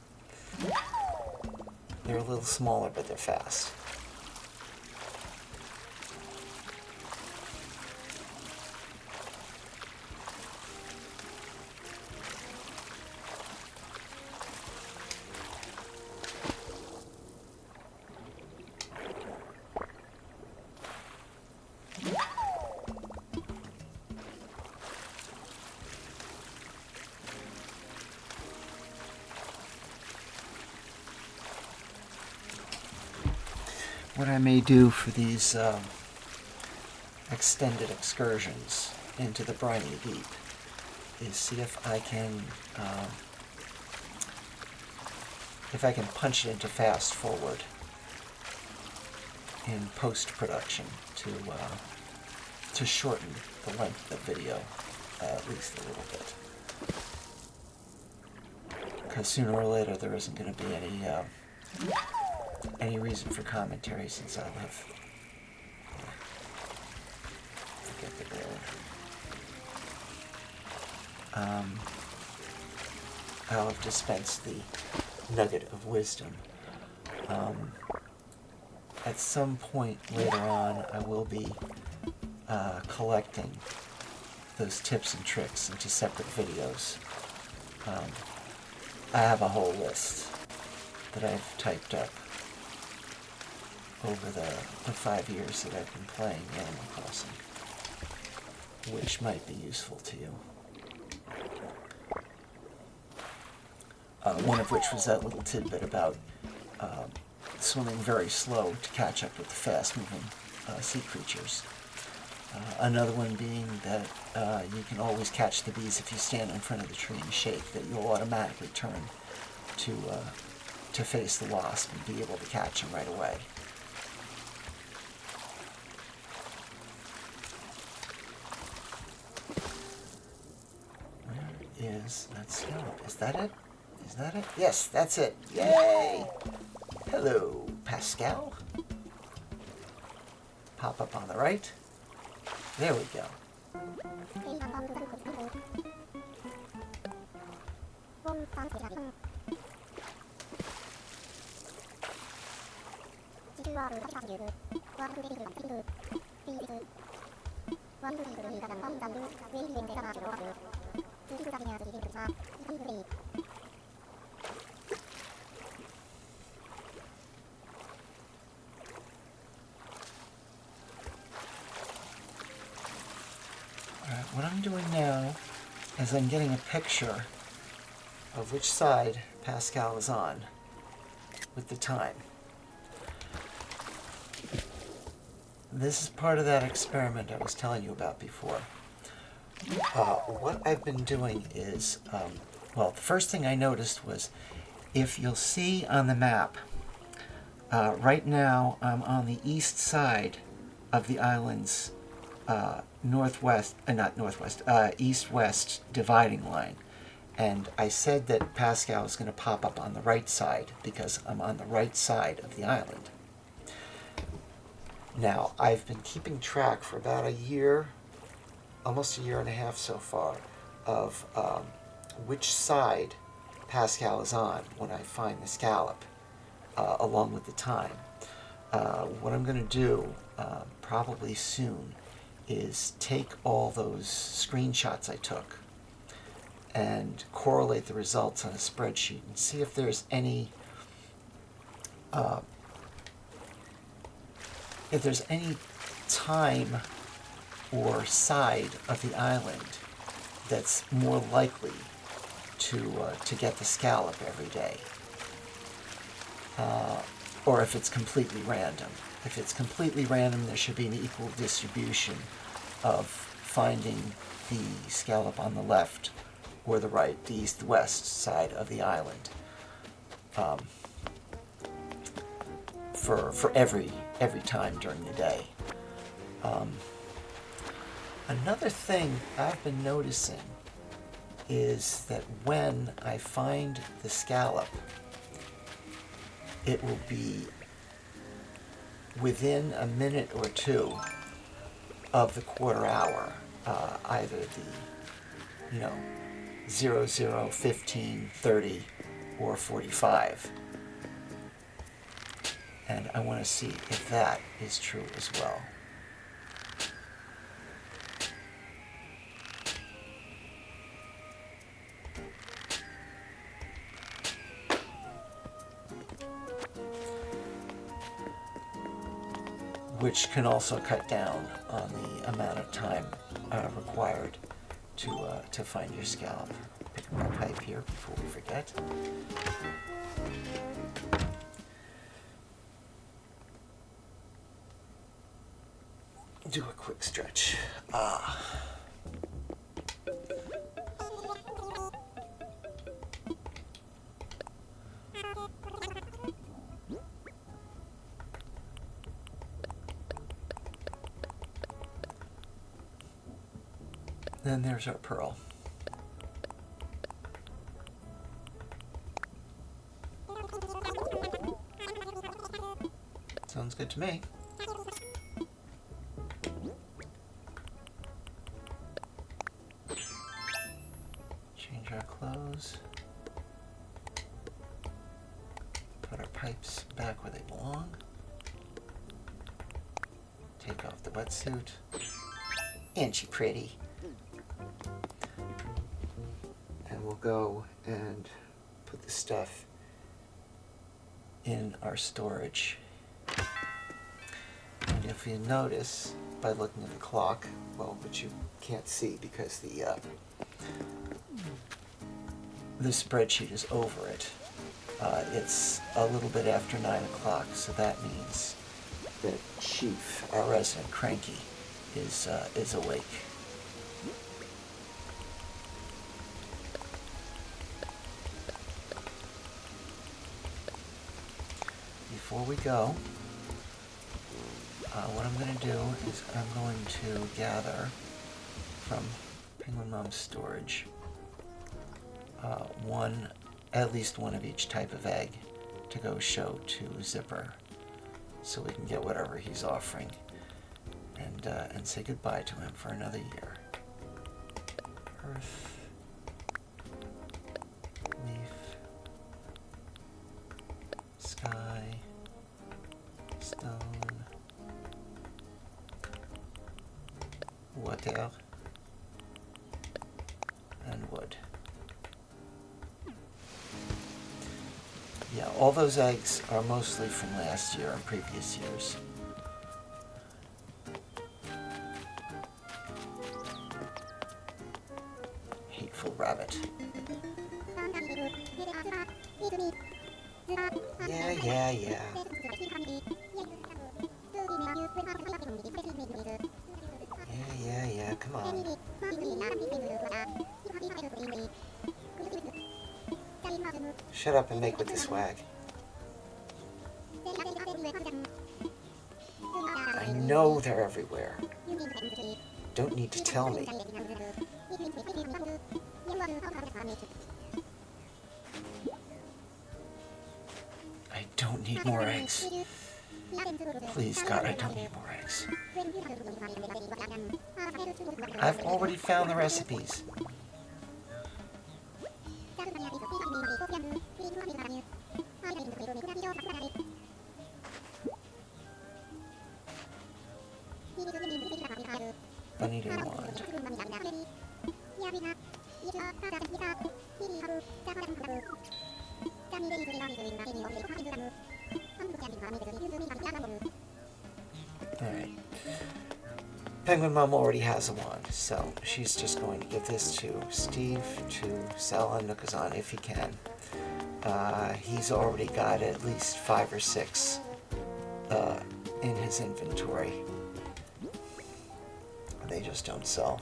They're a little smaller, but they're fast. what I may do for these extended excursions into the briny deep is see if I can punch it into fast forward in post-production to shorten the length of the video at least a little bit. Because sooner or later there isn't going to be any reason for commentary since I'll have forget the word. I'll have dispensed the nugget of wisdom. At some point later on, I will be collecting those tips and tricks into separate videos. I have a whole list that I've typed up over the 5 years that I've been playing Animal Crossing, which might be useful to you. One of which was that little tidbit about swimming very slow to catch up with the fast-moving sea creatures. Another one being that you can always catch the bees if you stand in front of the tree and shake, that you'll automatically turn to face the wasp and be able to catch them right away. Where is that scallop? Is that it? Is that it? Yes, that's it. Yay! Hello, Pascal. Pop up on the right. There we go. What I'm doing now is I'm getting a picture of which side Pascal is on with the time. This is part of that experiment I was telling you about before. What I've been doing is, well, the first thing I noticed was, if you'll see on the map, right now I'm on the east side of the island's east-west dividing line. And I said that Pascal is going to pop up on the right side because I'm on the right side of the island. Now, I've been keeping track for about a year, almost a year and a half so far, of which side Pascal is on when I find the scallop, along with the time. What I'm going to do, probably soon, is take all those screenshots I took and correlate the results on a spreadsheet and see if there's any time or side of the island that's more likely to get the scallop every day, or if it's completely random. If it's completely random, there should be an equal distribution of finding the scallop on the left or the right, the east-west side of the island, for every time during the day. Another thing I've been noticing is that when I find the scallop, it will be within a minute or two of the quarter hour, either the 00, 15, 30, or 45. And I want to see if that is true as well. Which can also cut down on the amount of time required to find your scallop. Pick up my pipe here before we forget. do a quick stretch. Then there's our pearl. Sounds good to me. Change our clothes. Put our pipes back where they belong. Take off the wetsuit. Ain't she pretty? And we'll go and put the stuff in our storage. And if you notice, by looking at the clock, well, which you can't see because the spreadsheet is over it, it's a little bit after 9 o'clock, so that means that Chief, our resident cranky, is awake. Before we go, what I'm going to do is I'm going to gather from PenguinMom's storage at least one of each type of egg to go show to Zipper, so we can get whatever he's offering and say goodbye to him for another year. Earth, leaf, sky, stone, water, and wood. Yeah, all those eggs are mostly from last year and previous years. Hateful rabbit. Yeah. Yeah, come on. Shut up and make with the swag. I know they're everywhere. Don't need to tell me. I don't need more eggs. Please, God, I don't need more eggs. I've already found the recipes. Bunny Day Wand. Alright. PenguinMom already has a wand, so she's just going to give this to Steve to sell on Nookazon if he can. He's already got at least 5 or 6 in his inventory. They just don't sell.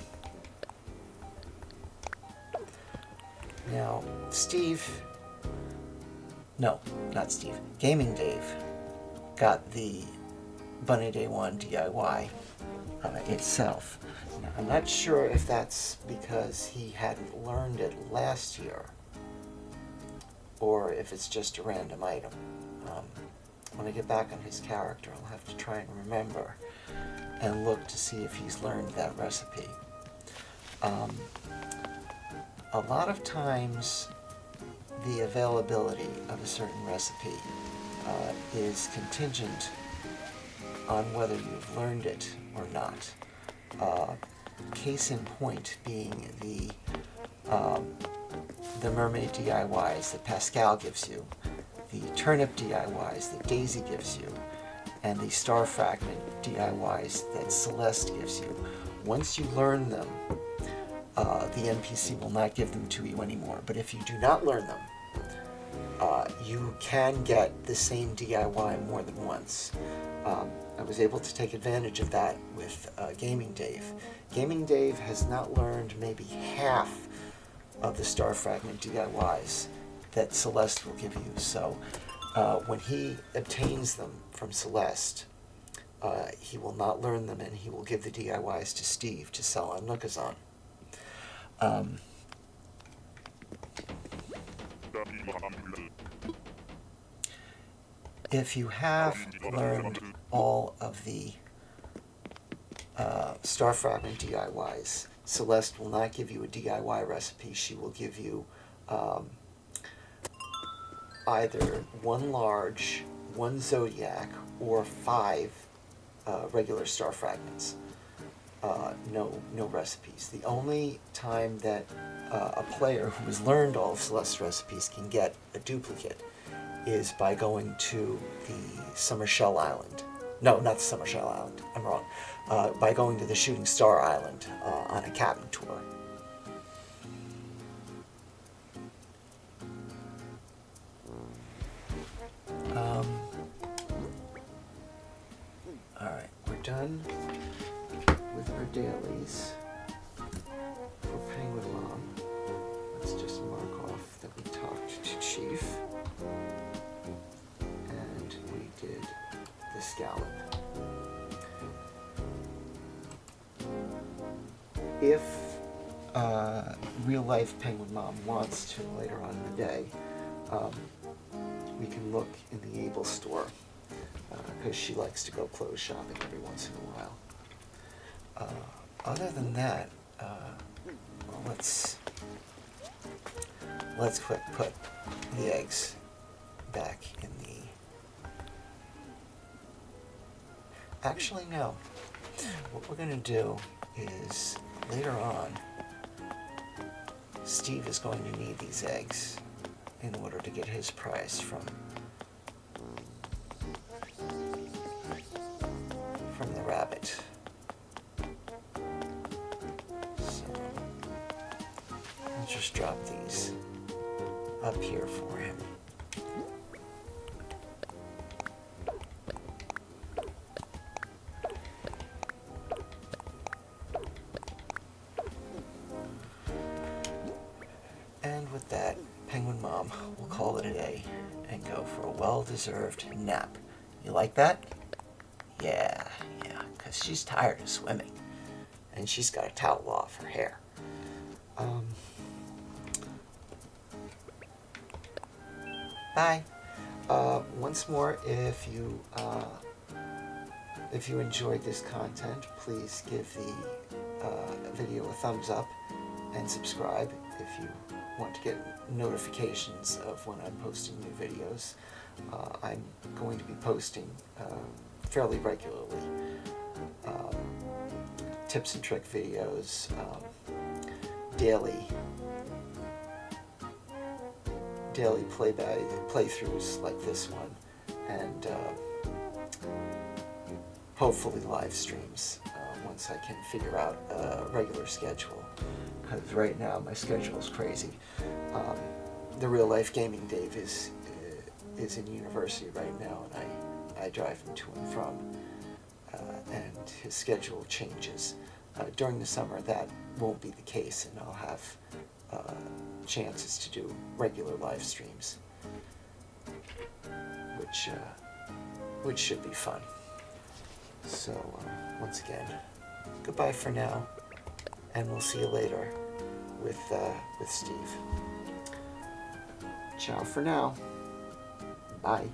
Now, not Steve, Gaming Dave got the Bunny Day Wand DIY itself. Now, I'm not sure if that's because he hadn't learned it last year or if it's just a random item. When I get back on his character, I'll have to try and remember and look to see if he's learned that recipe. A lot of times the availability of a certain recipe is contingent on whether you've learned it or not. Case in point being the mermaid DIYs that Pascal gives you, the turnip DIYs that Daisy gives you, and the star fragment DIYs that Celeste gives you. Once you learn them, the NPC will not give them to you anymore. But if you do not learn them, you can get the same DIY more than once. I was able to take advantage of that with Gaming Dave. Gaming Dave has not learned maybe half of the Star Fragment DIYs that Celeste will give you. So when he obtains them from Celeste, he will not learn them, and he will give the DIYs to Steve to sell on Nookazon. If you have learned all of the Star Fragment DIYs, Celeste will not give you a DIY recipe. She will give you either one large, one Zodiac, or 5 regular Star Fragments. No recipes. The only time that a player who has learned all of Celeste's recipes can get a duplicate is by going to the Summer Shell Island. No, not the Summer Shell Island. I'm wrong. By going to the Shooting Star Island on a cabin tour. Alright, we're done with our dailies for PenguinMom. Let's just mark off that we talked to Chief and we did the scallop. If real life PenguinMom wants to later on in the day, we can look in the Able store because she likes to go clothes shopping every once in a while. Other than that, well, let's quick put the eggs back in the... Actually, no. What we're going to do is later on, Steve is going to need these eggs in order to get his prize from the rabbit. So I'll just drop these up here for him. And with that, PenguinMom will call it a day and go for a well-deserved nap. You like that? Yeah, because she's tired of swimming. And she's got a towel off her hair. Bye. Once more, if you enjoyed this content, please give the video a thumbs up and subscribe if you want to get notifications of when I'm posting new videos. I'm going to be posting fairly regularly tips and trick videos, daily playthroughs like this one, and hopefully live streams once I can figure out a regular schedule, because right now my schedule is crazy. The real life Gaming Dave is in university right now, and I drive him to and from, and his schedule changes. During the summer that won't be the case, and I'll have chances to do regular live streams, which should be fun. So once again, goodbye for now, and we'll see you later with Steve. Ciao for now. Bye.